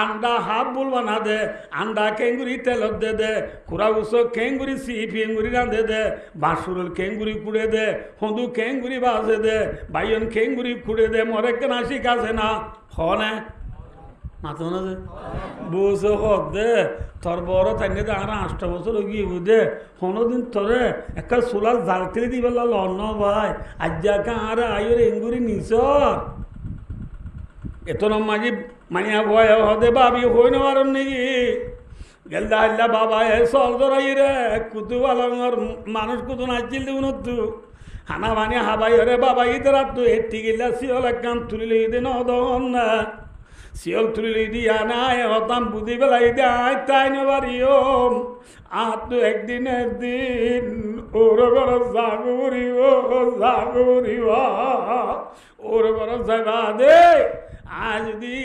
আন্ডা হাফ বুল বানা দে আন্ডা খেঙ্গুরি তেলত দে দে কুড়া উসো খেঙ্গুরি সিপ খেঙ্গুরি রাঁধে দে বাসুরল খেঙ্গুরি কুড়ে দে হন্দু খেঙ্গুরি বাজে দে বাইয়ন খেঙ্গুরি কুড়ে দে মরে কেনা শিখাছে না হনে মাথা না যে বসে হক দে তোর বড় থাকলে দে আর 8 বছর গিয়ে দে দিন তোরে একটা সোলার জাল খেলে দিবে লন ভাই আজ যা আর আইয়ের এঙ্গুরি নিস এত মাঝি মানিয়া ভয় হদে ভাবি হই না পারেন নাকি গেলদা আল্লাহ বাবা এ সল ধরাই রে কুতু আলঙ্গর মানুষ কুতু নাচিল দেব নতু হানা বানি হাবাই রে বাবা ইদের আত্ম এটি গেলা শিওল একদম তুলিলে ইদে নদন না শিওল তুলিলে দিয়া নাই হতাম বুঝি বেলাই দেয় তাই নেবারিও আর তো একদিন ওর ঘর জাগুরিব ওর ঘর যাবা দে আজ যদি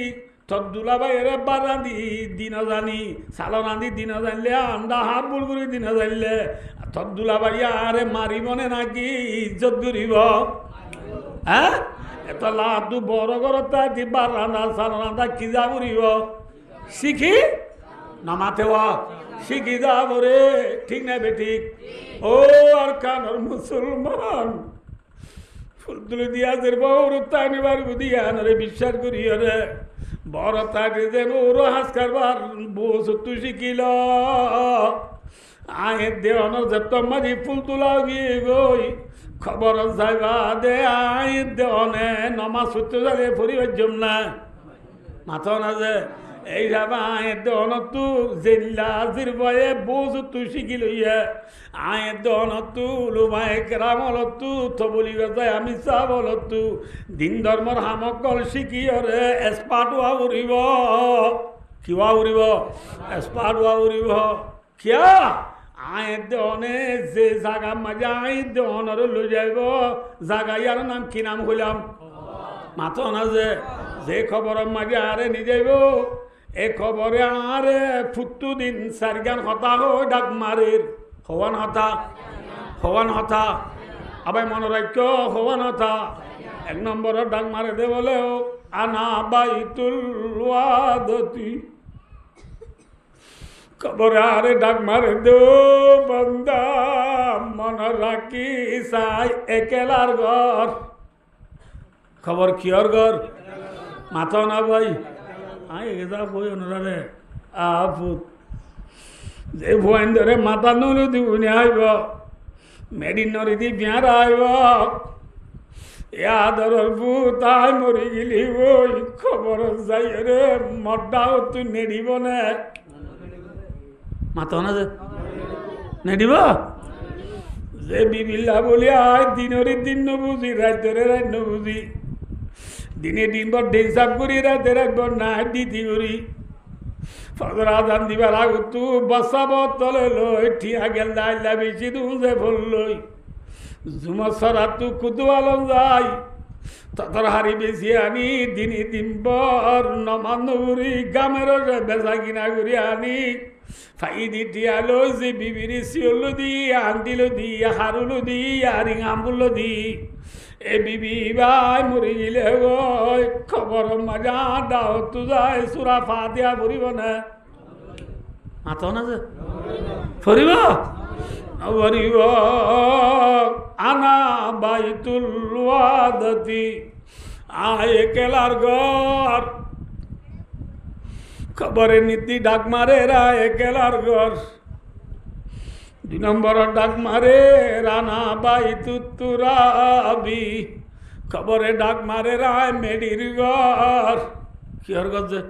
তদ্দুলা বাইরে বারাদি দিন জানি সালো রাঁধি দিন জানলে আন্ডা হাফ বুল করে দিন জানলে তদ্দুলা বাড়ি আরে মারিবনে নাকি ইজ্জত করিব হ্যাঁ এত লাদু বড় করতা দিবা রাঁধা সালো রাঁধা কি যাবরিব শিখি নামাতে শিখি যাব রে ঠিক না বে ঠিক ও আর কানর মুসলমান ফুল তুলে দিয়া বউর তাই নিবার দিয়া রে বিশ্বাস করি রে বড় তাকে যেন ওরও হাস কারবার বস তুই শিখিল আয়ের দেওয়ানোর যত মাঝি ফুল তোলা গিয়ে গই খবর যাইবা দে আয়ের দেওয়ানে নমাজ সত্য যাবে পরিবার জম না মাথা না যে এই যাবা আয়ের দেওয়ান তু জেল্লা জির বয়ে বস তুই শিখি লইয়া আয়ের দেওয়ান তু লুমায় কেরাম হলতু থবলি গজায় আমি চা বলতু দিন ধর্মর হামকল শিখিয়রে এসপাট ওয়া উড়িব কিবা উড়িব এসপাট ওয়া উড়িব কিয়া আয়ের দেওয়ানে যে জাগা মাঝে আয়ের দেওয়ানরে লই যাইব জাগা ইয়ার নাম কি নাম হইলাম মাথা না যে খবরের মাঝে আরে নিয়ে যাইব এ খবরে আরে ফুটু দিন সারগান হতা হো ডাক মারের হওয়ান হতা আবার মনে রাখ্য হওয়ানতা 1 নম্বরের ডাক মারে দে বলে আনা বাইতুল ওয়াদতি কবরে আরে ডাক মারে দে বান্দা মনে রাখি সাই একেলার ঘর খবর কিয়র ঘর মাথা না ভাই এগেজা বই অনুরারে আফুত যে ভুয়াইন ধরে মাথা নুলু দিবনি আইব মেডিন নরি দি বিয়ার আইব ইয়াদরর ভূতাই মরি গেলি ওই খবর যাই রে মড্ডাও তুই নেডিব নে মাথা না যে নেডিব যে বিবিল্লা বলি আয় দিনরে দিন নবুঝি রাইতরে রাত নবুঝি দিনে দিন বর দিন সাপ করি রাতে রাখব না দিতি করি ফজর আজান দিবার আগু তু বসাব তলে লই ঠিয়া গেল দাইলা বেশি দুজে ফল লই জুমা সরা তু কুদুয়ালন যাই ততর হারি বেশি আনি দিনে দিন বর নমান নবুরি গামের বেচা কিনা করি আনি ফাই দি টিয়া লই যে বিবিরি শিওলো দি আন্দিলো দি হারুলো দি আরিং আম্বুলো দি এ বিবি ভাই মরি গেলে গই খবর মজা দাও তু যাই সুরা ফাতিয়া ফুরিব না মাথা না যে ফুরিব ফুরিব আনা বাইতুল ওয়াদতি আয় কেলার ঘর খবরের নীতি ডাক মারে রায় কেলার ঘর 2 নম্বর ডাক মারে রানা বাইতুতুরাবি খবরে ডাক মারে রায় মেডির ঘর কি হর ঘর যে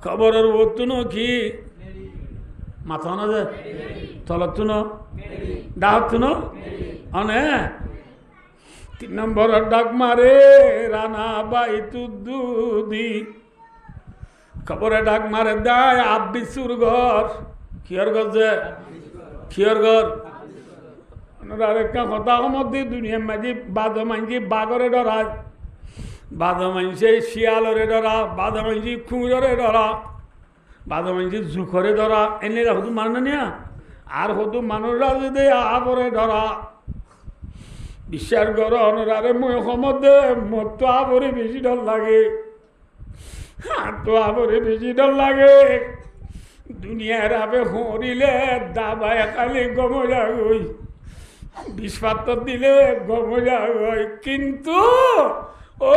খবরের ওতুন কি মাথা না যে তলতুন ডাকতুন অনে 3 নম্বর ডাক মারে রানা বাইতুদ্দুদি খবরে ডাক মারে দায় আব্বিসুর ঘর কি হর ঘর যে কিয়র ঘর আরেকটা কথা মধ্যে দুনিয়ার মাঝে বাদ মানছি বাগরে ডরা বাদ মানছে শিয়ালরে ডরা বাদ মানছি খুঁড়রে ডরা বাদ মানছি জুখরে ডরা এনে হতো মানে নিয়া আর হতো মানুষরা যদি আবরে ডরা বিশ্বাস কর অনরারে মই সমদে মোর তো আবরে বেশি ডর লাগে তো আবরে বেশি ডর লাগে দুনিয়ার আবে হরিলে দাবায় খালি গমজা গই বিষপাত্র দিলে গমজা গই কিন্তু ও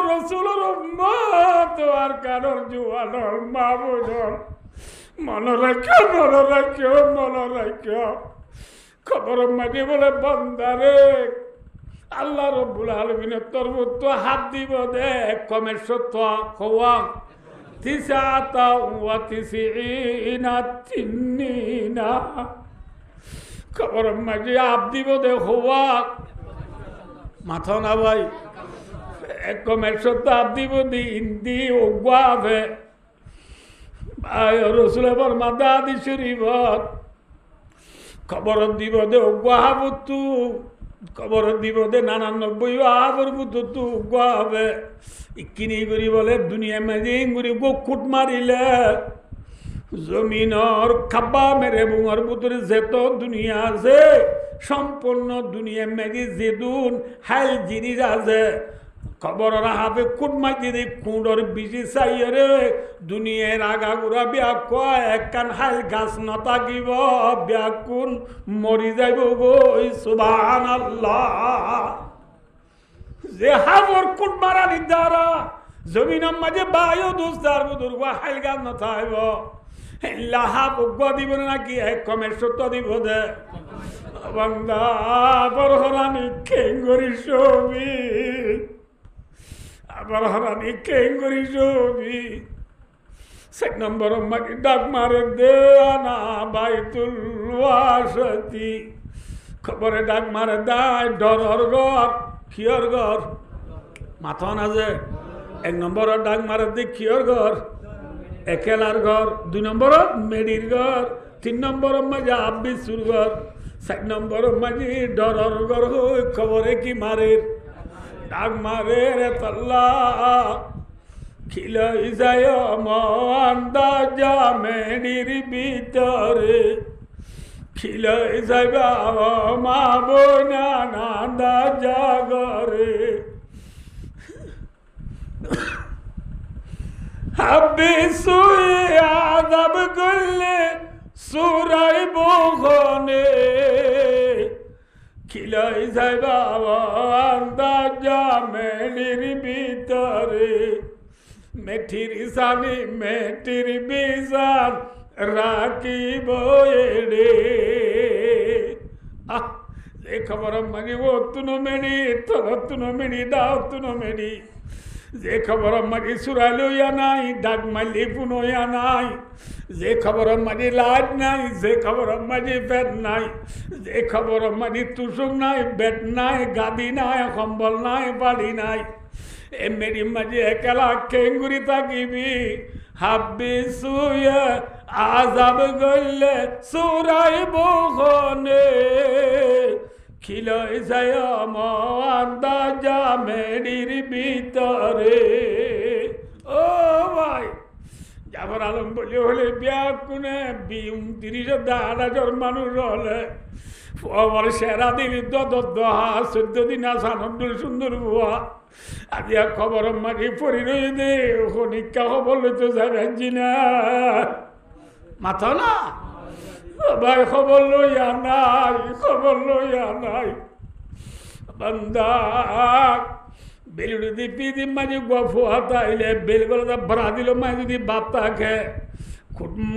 রসুলের উম্মত আর কারোর জুয়ানোর মাবুদর মনে রাখিও মনে রাখিও মনে রাখিও খবর মাঝে বলে বন্দারে আল্লাহ রব্বুল আলামিনের তরফ হাত দিব দে কমের সত্য হওয়া 99 তিন্নিনা খবর মাঝে আপ দিব দে হওয়া মাথা না ভাই এক কমের সত্য আপ দিব দি ইন্দি ওগুয়া হবে ভাই রসুল মাদা দি শরীফত খবর দিব দে ওগুয়া হাবতু খবর দিব দে 99 আবর বুতু ওগুয়া হবে ইকিনি করি বলে দুনিয়া মাঝে গুড়ি গোকুট মারিলে জমিনর খাব্বা মেরে বুঙর ভিতরে যেত দুনিয়া আছে সম্পূর্ণ দুনিয়া মাঝে যেদুন হাইল জিনিস আছে খবর হাফে কুট মাঝে দি কুঁড়র বিজি চাইরে দুনিয়ার আগা গুড়া বিয়া কয় একখান হাইল গাছ নথাকিব বিয়াকুন মরি যাইব গই সুবহানাল্লাহ যে হাবর কুট মারানি দ্বারা জমিনের মাঝে বায়ু দোস্তার বুদুর্গ হাইল গাছ নথাইব লাহাব উগ্র দিব নাকি এক কমের সত্য দিব দে বান্দা আবার হরানি কেঙ্গরি ছবি আবার হরানি কেঙ্গরি ছবি 7 নম্বর মাটি ডাক মারে দে আনা বাইতুল ওয়াসতি খবরে ডাক মারে দায় ডরর ঘর কিয়র ঘর মাথা না যে 1 নম্বর ডাক মারে দে কিয়র ঘর একেলার ঘর 2 নম্বর মেডির ঘর 3 নম্বর মাঝে আব্বিসুর ঘর 4 নম্বর মাঝে ডরর ঘর হই খবরে কি মারে ডাক মারে রে তল্লা খিলাই যায় মন্দাজা মেডির ভিতরে খিলাই যাইবা মা বোনা নান্দা জাগরে হাবি সুয়ে আদাব করলে সুরাই বখনে খিলাই যাইবা আন্দাজা মেলির ভিতরে মেঠির সানি মেঠির বিজান রাখিব এড়ে যে খবর মাগিব তুনো মেডি তোর তুনো মেডি দাও তুনো মেডি যে খবর মাগি সুরাইয়া নাই ডাক মালি পুনইয়া নাই যে খবর মাঝি লাজ নাই যে খবর মাঝি পেট নাই যে খবর মাঝি তুসুক নাই বেট নাই গাদি নাই কম্বল নাই বাড়ি নাই এমনি মাঝে একলা কেঙ্গুরি থাকিবি হাব্বি সুয়ে আজাব গইলে সুরাই বখনে খিলাই যায় আন্দাজা মেডির ভিতরে ও ভাই জাফর আলম বলে হলে বিয়া কোনে 29,000 মানুষ হলে আমার সেরা দিলি 14 দিন আসানন্দর সুন্দর বুয়া আজি খবর মারি পরি রই দে খনিকা খবর লইতে যাবেন না মাথা না ভাই খবর লইয়া নাই বান্দা বেলুড়ি দি পিদি মাঝে গফুয়া তাইলে বেলগুলো ভরা দিল মাই যদি বাপ থাকে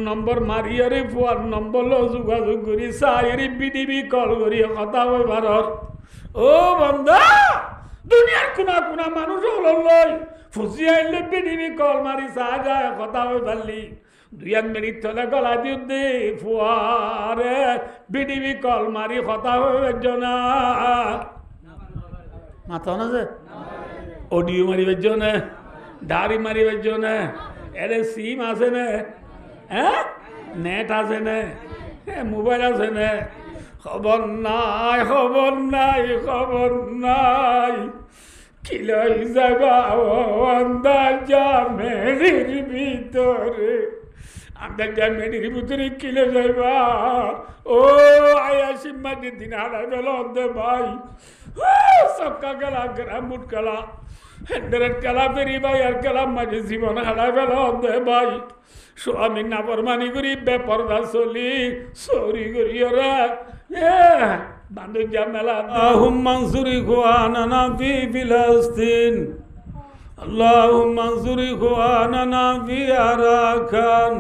নম্বর মারিয়ারে ফোয়ার নম্বর যোগাযোগ করি সাইরি বিডিবি কল করি কথা হই ভারত ও বন্ধা দুনিয়ার কোনা কোনা মানুষ হল লই ফুসি আইলে বিডিবি কল মারি চা যায় কথা হই পারলি 2 মিনিট থলে গলা দিও দে ফুয়ারে বিডিবি কল মারি কথা হই না মাথা না যে অডিও মারিবার জন্য দাড়ি মারিবার জন্য এর সিম আছে না হ্যাঁ নেট আছে না মোবাইল আছে না খবর নাই খিলাই যাবা আন্দাজা মেডির ভিতরে আন্দাজা মেডির ভিতরে কিলে যাইবা ও আয়া সিম্মাটির দিন হারাই গেল দে ভাই সক্কা গেলা গ্রামুট গেলা হেন্ডারের খেলা ফেরি ভাই আর খেলা মাঝে জীবন হারাই গেল দে ভাই স্বামী নাফরমানি করি বেপরদা চলি চৌরি করি ওরা বান্ধব জামেলা আল্লাহুম্মা আনসুর ইখওয়ানানা ফি ফিলিস্তিন আল্লাহুম্মা আনসুর ইখওয়ানানা ফি আরাকান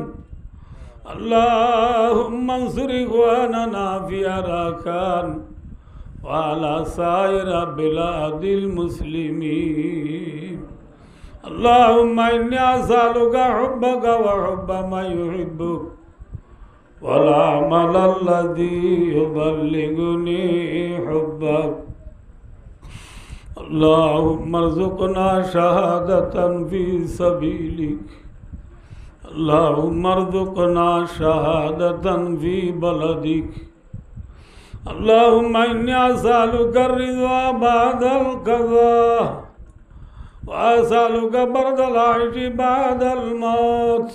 আল্লাহুম্মা আনসুর ইখওয়ানানা ফি আরাকান ওয়া আলা সাইরা বিলাদিল মুসলিমিন اللهم إني أسألك حبك وحب ما يحبك والعمل الذي يبلغني حبك اللهم ارزقنا شهادة في سبيلك اللهم ارزقنا شهادة في بلدك اللهم إني أسألك الرضا بعد القضاء وأسألك برد العيش بعد الموت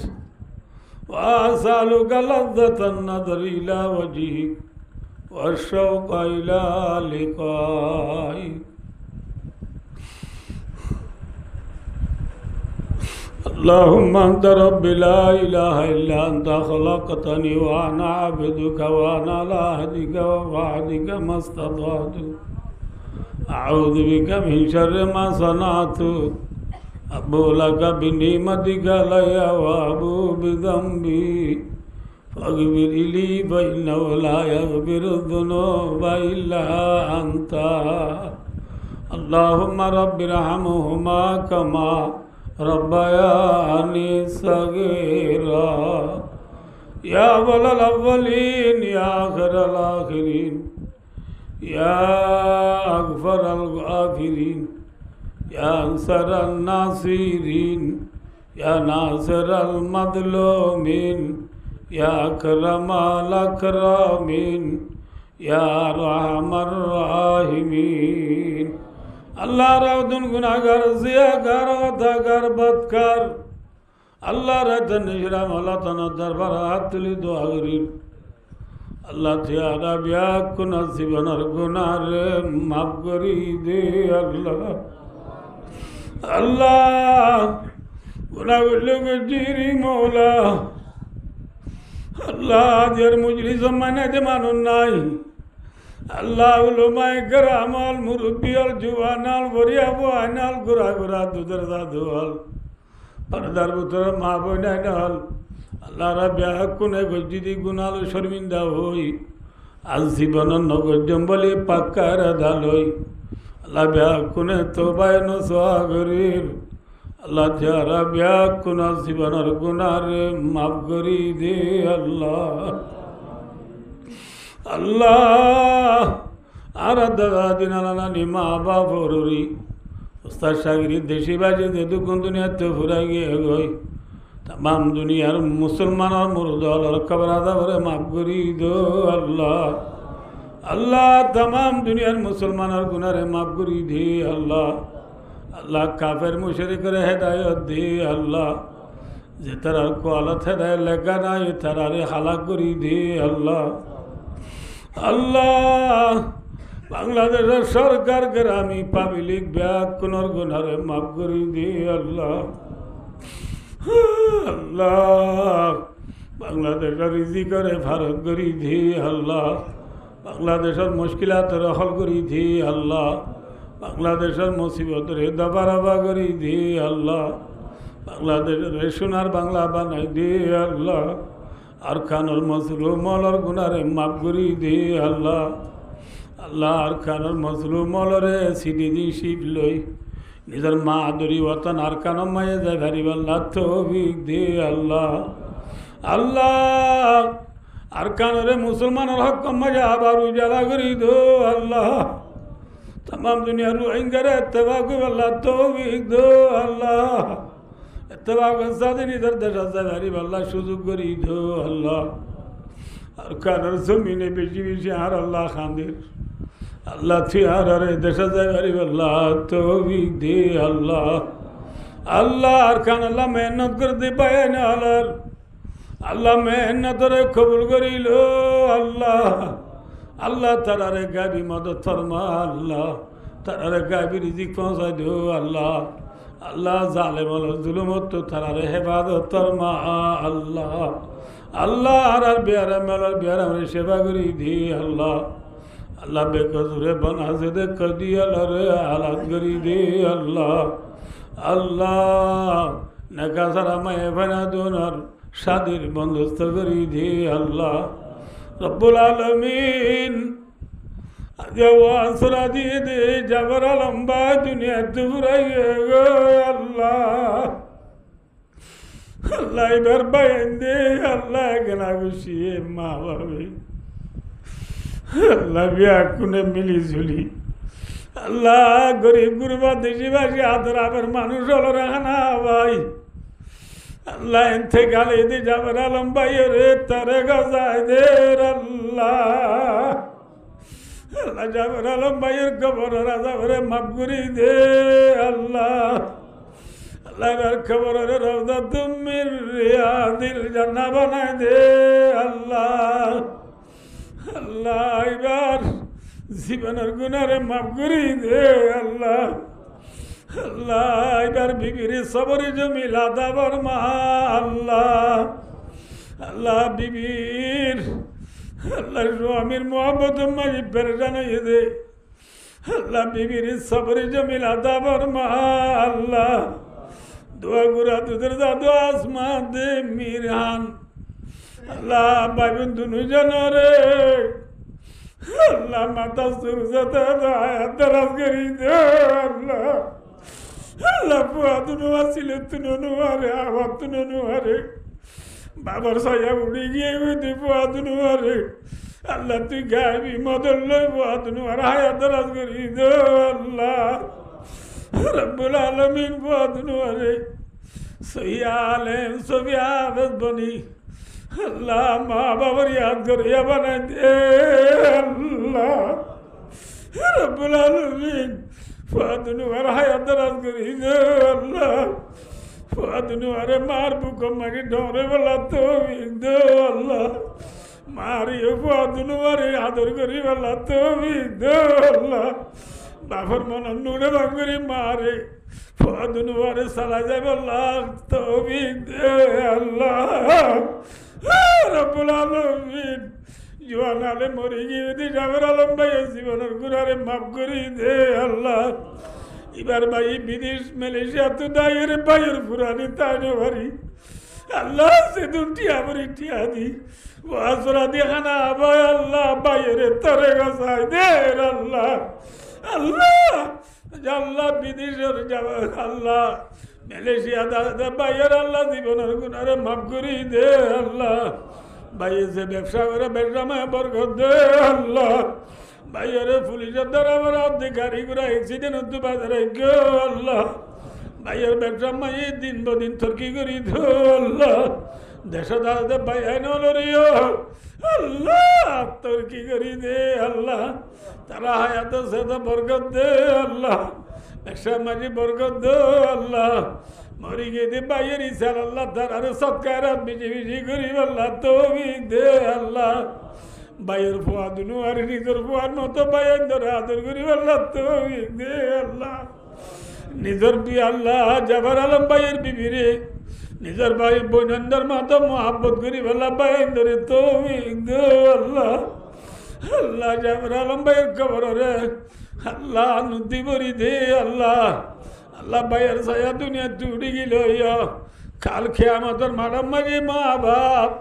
وأسألك لذة النظر إلى وجهك والشوق إلى لقائك اللهم أنت ربي لا إله إلا أنت خلقتني وأنا عبدك وأنا على عهدك ووعدك ما استطعت أعوذ بك من شر ما صنعت أبو لك بنعمتك علي وأبو بذنبي فاغفر لي فإنه لا يغفر الذنوب إلا أنت اللهم رب ارحمهما كما ربياني صغيرا يا أول الأولين يا آخر الآخرين يا أغفر الغافرين يا أنصر الناصرين يا ناصر المظلومين يا أكرم الأكرمين يا أرحم الراحمين الله راودن গুনাহগার জিয়াগার ওদাগার বদকার আল্লাহ রাতন নিশরা মাওলা তানা দরবার হাত তুলি দোয়া করি আল্লাহ চেহারা ব্যাক জীবনের গুনার মাফ করি দে আল্লাহ আল্লাহ গুনাহ জিরি মৌলা আল্লাহ যার মুজলিস মানাতে মানুষ নাই আল্লাহ উলমায়ে কেরামাল মুরব্বিয়াল জুয়ানাল বরিয়া বয়ানাল গোরা গোরা দুধের দাদুয়াল পর্দার ভিতরে মা বোনাইনাল আল্লাহ রাব্বিয়া কোনে গজ্জিদি গুনাল শর্মিন্দা হই আজ জীবনের নগর বলি পাক্কার দালই আল্লাহ বিয়া কোনে তোবায় নসোয়া গরির আল্লাহ যারা বিয়া কোন জীবনের গুনার মাফ করি দে আল্লাহ আল্লাহ আর দাদা দিনালানি মা বাপ হরি উস্তাদ সাগরি দেশি বাজে যে দুগুণ দুনিয়াতে ফুরাই গিয়ে গই তাম দুনিয়ার মুসলমানের মুরদল খবর আদা করে মাফ করি দো আল্লাহ আল্লাহ তাম দুনিয়ার মুসলমানের গুনারে মাফ করি দে আল্লাহ আল্লাহ কাফের মুশরিকের হেদায়ত দে আল্লাহ যে তারার কোয়ালত হেদায়ত লেখা নাই তারারে হালাক করি দে আল্লাহ আল্লাহ বাংলাদেশের সরকার গ্রামী পাবলিক ব্যাগ কোনর গুনারে মাফ করি দে আল্লাহ আল্লাহ বাংলাদেশের রিজিকের ফারক করি দে আল্লাহ বাংলাদেশের মুশকিলাতের হল করি দে আল্লাহ বাংলাদেশের মুসিবতের দবারাবা করি দে আল্লাহ বাংলাদেশের সোনার বাংলা বানাই দে আল্লাহ আর খানুর মজলুমলর গুনারে মাফ করি দে আল্লাহ আল্লাহ আর খানুর মজলুমলরে সিডি দি শিব লই নিজের মা আদরি ওতন আর কান মায়ে যায় ভারিব আল্লাহ তৌফিক দে আল্লাহ আল্লাহ আর কানরে মুসলমানের হক মজা আবার উজালা করি দো আল্লাহ तमाम दुनिया रोहिंगर इत्तबा को अल्लाह तौफीक दो अल्लाह इत्तबा को सादिन इधर दशा से अल्लाह सुजुग करी दो अल्लाह और कानर ज़मीने बेची बेची हार अल्लाह खांदिर अल्लाह थी हार अरे दशा से अल्लाह तौफीक दे अल्लाह अल्लाह और खान अल्लाह मेहनत कर दे पाए न अल्लाह मेहनत रे कबूल करी लो अल्लाह अल्लाह तारे गाबी मदद फरमा अल्लाह तारे गाबी रिजिक पहुँचा दो अल्लाह अल्लाह जालिम जुलुमत तो तारे हिफाजत फरमा अल्लाह अल्लाह हर प्यारा मेलर प्यारा हमारी सेवा करी दी अल्लाह अल्लाह बेकसूरे बना से दे कर दिया लरे हालात करी दी अल्लाह अल्लाह नका सारा मैं बना दोनों शादिर बंदोबस्त करी दी अल्लाह रब्बुल आलमीन जवासरा दिए दे जबरा लंबा दुनिया दुबराइए गो अल्लाह अल्लाह इधर बयंदे अल्लाह गना खुशी माँ बाबी अल्लाह ब्याह कुने मिली जुली अल्लाह गरीब गुरबा देशी बाशी आदरा पर मानुष होलो रहना भाई अल्लाह इंथे गाले दे जबरा लंबाई रे तारे गजाए दे अल्लाह अल्लाह जबरा लंबाई कबर राजा रे मगुरी दे अल्लाह अल्लाह बर कबर रे रौदा तुम मिर रियादिल जन्नत बना दे अल्लाह अल्लाह इबार जीवनर गुनाह रे मगुरी दे अल्लाह अल्लाह इधर बीबी सबर जमीला दाबर मा अल्लाह अल्लाह बीबीर अल्लाह स्वामीर मोहब्बत मजी परेशान ये दे अल्लाह बीबीर सबर जमीला दाबर मा अल्लाह दुआ गुरा तुदर दा दुआ आसमान दे मीरान अल्लाह बाबन दुनु जनरे अल्लाह माता सुरजता दुआ दरस करी दे अल्लाह अल्लाह पुआदुनु वासिले तुनु वारे आवतुनु वारे बाबर साया उड़ी गए हुए थे पुआदुनु वारे अल्लाह तू गायबी मदल्ले पुआदुनु वारे हाया दराज करी दो अल्लाह रब्बुल आलमीन पुआदुनु वारे सयालें सबियाबत बनी अल्लाह माँ बाबर याद कर या बना दे अल्लाह रब्बुल आलमीन फादनु वार हाया दराज करी दे अल्लाह फादनु वारे मार बुको मगे डोरे वाला तो दे अल्लाह মারি ফাদুনু মারি আদর করি বলা তৌফিক দে আল্লাহ বাবার মন নুনে বাঙ্গুরি মারে ফাদুনু মারে সালা যায় বলা তৌফিক দে আল্লাহ রব্বুল আলামিন জোয়ান আলে মরে গিয়ে দি জাবের আলম ভাই জীবনের গুনারে মাফ করি দে আল্লাহ এবার ভাই বিদেশ মালয়েশিয়া তো দায়ের ভাইয়ের পুরানি তাইনো ভারি আল্লাহ সে দুটি আমার টিয়া দি ওয়াসরা দেখানা ভাই আল্লাহ ভাইয়ের তরে গসাই দে আল্লাহ আল্লাহ আল্লাহ বিদেশের যাবে আল্লাহ মালয়েশিয়া দাদা ভাইয়ের আল্লাহ জীবনের গুনারে মাফ করি দে আল্লাহ ভাইয়ে যে ব্যবসা করে ব্যবসা মায় বরকত দে আল্লাহ ভাইয়ের পুলিশের দ্বারা আমার অর্ধেক গাড়ি ঘোড়া অ্যাক্সিডেন্ট হতে বাজারে গো আল্লাহ ভাইয়ের ব্যবসা মাই দিন বদিন তর্কি করি দো আল্লাহ দেশে দাদা ভাই আইন রিও আল্লাহ তর্কি করি দে আল্লাহ তারা হায়াত সেটা বরকত দে আল্লাহ ব্যবসা মাঝে বরকত দে আল্লাহ মরি গিয়ে দে ভাইয়ের ইসার আল্লাহ তার সৎকারাত বেশি বেশি করি আল্লাহ তৌফিক দে আল্লাহ ভাইয়ের ফুয়াদুনু আর নিজের ফুয়ার মতো ভাইয়ের ধরে আদর করি আল্লাহ তৌফিক দে আল্লাহ নিজের বি আল্লাহ জাফর আলম ভাইয়ের বিবিরে নিজের ভাই বৈনন্দর মতো মহাব্বত করি আল্লাহ ভাইয়ের ধরে তৌফিক দে আল্লাহ আল্লাহ জাফর আলম ভাইয়ের খবর রে আল্লাহ নদী ভরি দে আল্লাহ আল্লাহ ভাইয়ের ছায়া দুনিয়া টুটি গেল কাল খেয়ামতের মারাম মারি মা বাপ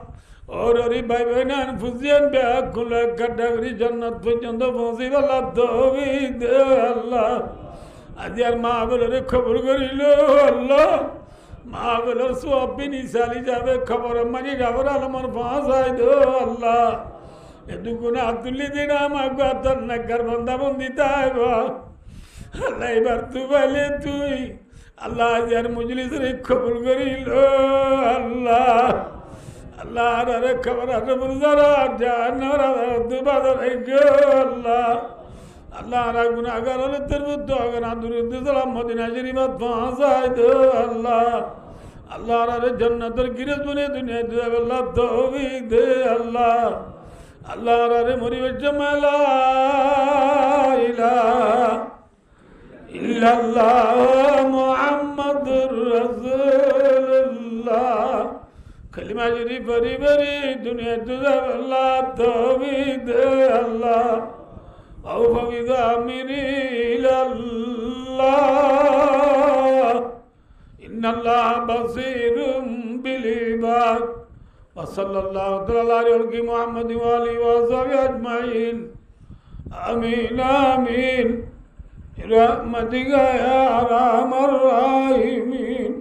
और अरे भाई बहन फुजियन ब्याह खुला कटवरी जन्नत पहुंचंद पहुंची वाला तौफीक दे अल्लाह आज यार माँ बोले रे खबर करिलो अल्लाह माँ बोले सवाब भी निसाली जावे खबर मनी खबर आलमर फांस आए दो अल्लाह ये दुगुना अब्दुल्ली दिना माँ को अतर नगर बंदा बंदी ताइबा अल्लाह इबार तू वाले तू अल्लाह आज यार मुजलिस रे खबर करिलो अल्लाह अल्लाह रे खबर है बुज़रा जानवर दुबारा गो अल्लाह अल्लाह रा गुनाहगार ले तरबुत तो अगर दुरुद सलाम मदीना शरीफ पहुंचाए दो अल्लाह अल्लाह रे जन्नत गिरस बने दुनिया दे अल्लाह तौफीक दे अल्लाह अल्लाह रे मरी जमाला इलाहा इल्लल्लाह मुहम्मदुर रसूलुल्लाह कलिमा जरी बरी बरी दुनिया तुझा अल्लाह तौफीक दे अल्लाह औ फविदा मिरी अल्लाह इन्नल्लाह बसीरुम बिल इबाद व सल्लल्लाहु तआला अलैहि मुहम्मद व आलिहि व सहाबिहि अजमाइन आमीन आमीन रहमतिका या अरहमर राहिमीन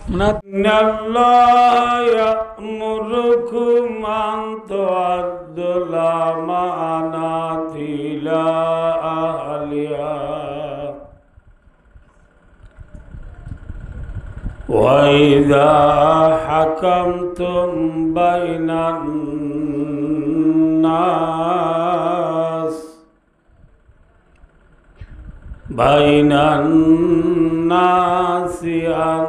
إن الله يأمركم أن تؤدوا الأمانات إلى أهلها وإذا حكمتم بين الناس أن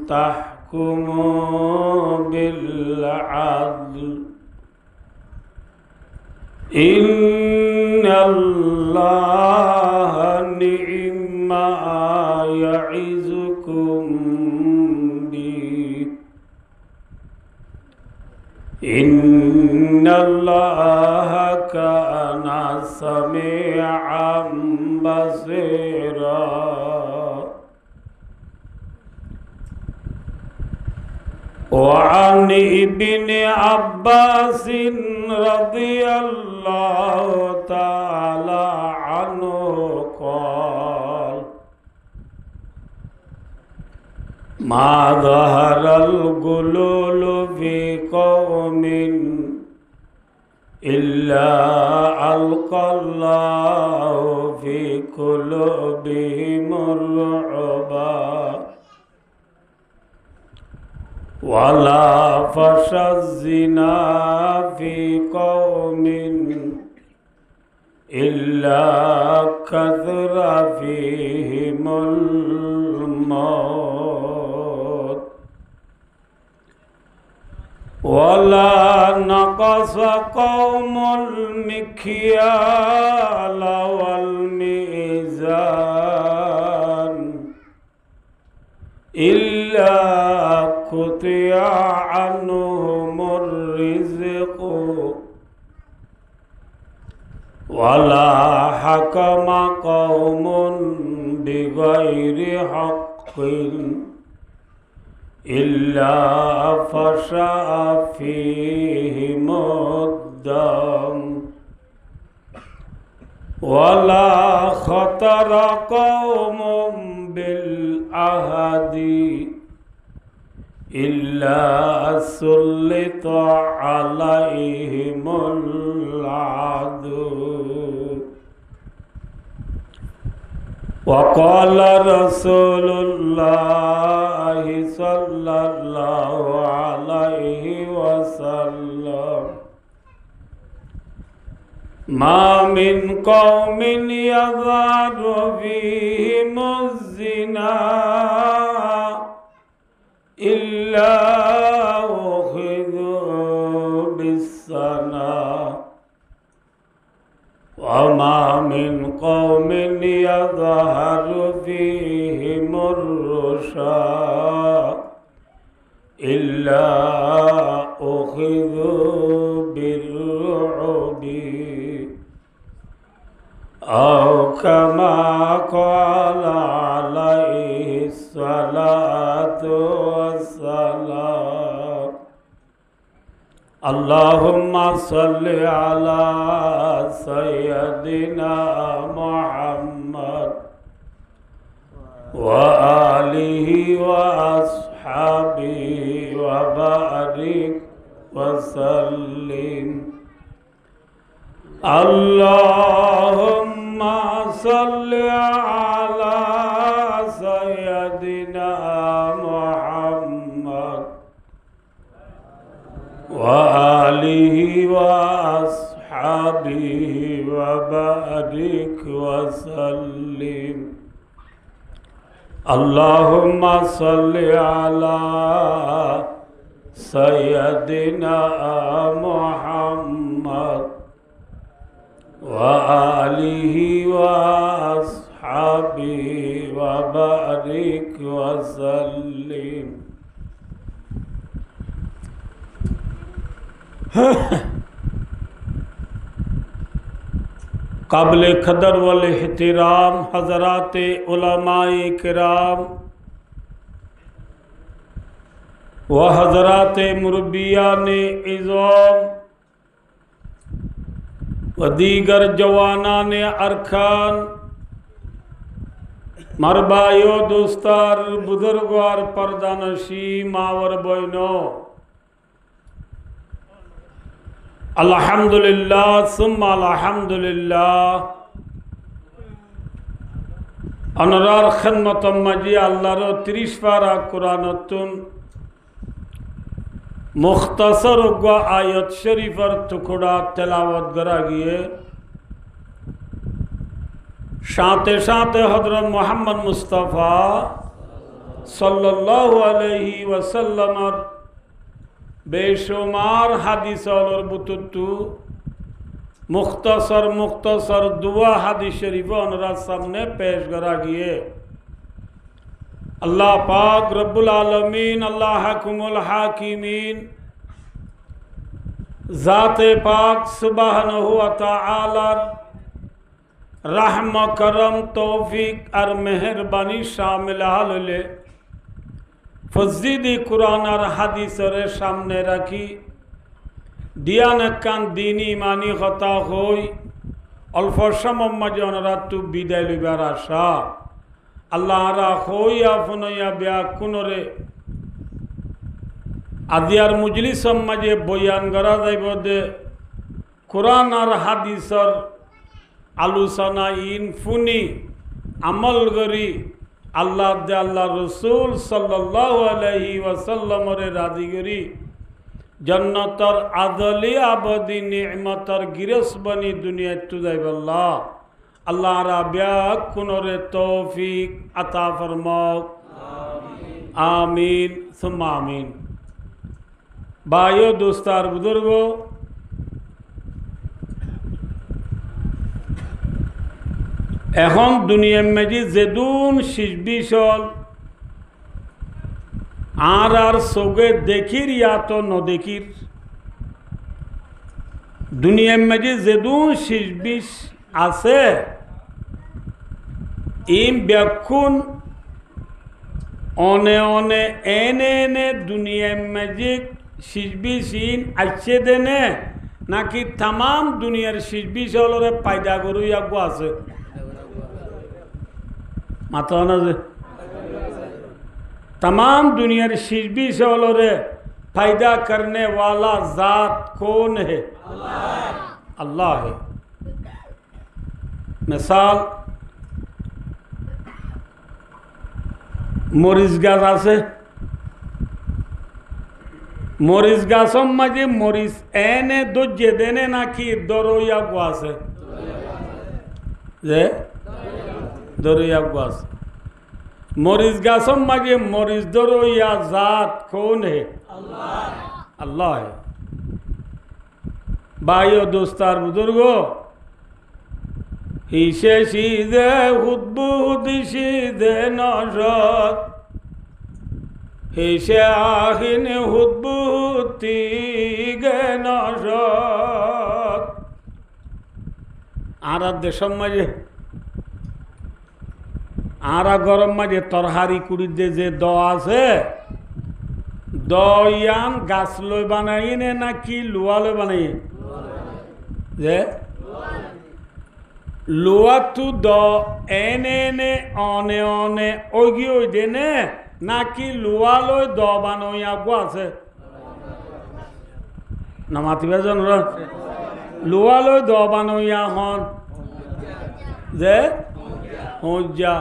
تحكموا بالعدل إن الله نعم ما يعظكم به إن الله كان سميعا بصيرا وعن ابن عباس رضي الله تعالى عنه قال ما ظهر الغلول في قوم إلا ألقى الله في قلوبهم الرعب ولا فشى الزنا في قوم إلا كثر فيهم الموت ولا نقص قوم المكيال والميزان إلا قطع عنهم الرزق ولا حكم قوم بغير حق إلا فشى فيهم الدم ولا خطر قوم بالعهد إلا سلط عليهم العدو وقال رسول الله صلى الله عليه وسلم ما من قوم يظهر فيهم الزنا إلا أخذوا بالسنة وما من قوم يظهر فيهم الرشا إلا أخذوا بالرعب أو كما قال عليه الصلاة والسلام اللهم صل على سيدنا محمد وآله وأصحابه وبارك وسلم اللهم صل على سيدنا محمد وآله وأصحابه وبارك وسلم اللهم صل على سيدنا محمد وآله وأصحابه وبارك وسلم काबिल कदर वल एहतराम हज़रात उलमाए किराम व हज़रात मुरब्बियान इज़ाम व दीगर जवानान अरकान मरबायो दोस्तार बुजुर्गवार पर्दानशी मावर बहनो अल्हम्दुलिल्लाह सुम्मा अल्हम्दुलिल्लाह अनरार खिदमत मजी अल्लाहर 30 पारा कुरानतुन मुख्तसर व आयत शरीफर टुकड़ा तिलावत करा गए साथे साथे हजरत मोहम्मद मुस्तफ़ा सल्लल्लाहु अलैहि वसल्लम बेशुमार हादिस और बुतुतु मुख्तसर दुआ हादिस शरीफ उनरा सामने पेश करा गए अल्लाह पाक रब्बुल आलमीन अल्लाह हकुमुल हाकिमीन ज़ाते पाक सुब्हानहु व तआला रहम करम तौफीक और मेहरबानी शामिल हाले फजीदी कुरान और हादिसर सामने रखी दियान कान दीनी मानी खता होई अल्फ समम जनरातु बिदाय लिबार आशा अल्लाह रा होई आफनया ब्या कुनरे आदियार मुजलिस मजे बयान करा जाइब दे कुरान और हादिसर आलोचना इन फुनी अमल करी अल्लाह दे अल्लाह रसूल सल्लल्लाहु अलैहि वसल्लम रे राजी करी जन्नतर आदली आबदी निअमतर गिरस बनी दुनिया तु जाइब अल्लाह अल्लाह रा ब्या कुनरे तौफीक अता फरमाओ आमीन सुम्मा आमीन ভাই ও দোস্তার বুজুর্গ, এখন দুনিয়ার মাঝে যেদুন শিশবিশল আর চোখে দেখির ইয়া তো নদেখির, দুনিয়ার মাঝে যেদুন শিশবিশ আছে ইম ব্যাকুন অনে অনে এনে এনে দুনিয়ার মাঝে শিশবিশিন আসছে দেনে নাকি তাম দুনিয়ার শিশবিশলরে পায়দা গরু ইয়াগো আছে মাথা না যে तमाम दुनिया शिजबी से वालों फायदा करने वाला जात कौन है? अल्लाह है। मिसाल मरीज गाजा से मरीज गासम मजे मरीज एने दो जेदेने ना की दरो या गुआसे जे दरो या गुआसे मरीज गासम मजे मरीज दरो या जात कौन है? अल्लाह है। भाइयों दोस्तार बुजुर्गो, हिशे शीदे हुद्बुद शीदे नशत हिशे आहिन हुद्बुद तीगे नशत आरा देशम मजे आरा गरम माजे तरहारी कुड़ी दे जे द आछे दयान गाछ लई बानाई ने नाकि लोहा लई बानाई जे लोहा तु द एने ने अने अने ओगी ओई देने नाकि लोहा लई द बानाइया गो आछे ना मातिबा जनरा लोहा लई द बानाइया हन जे होजा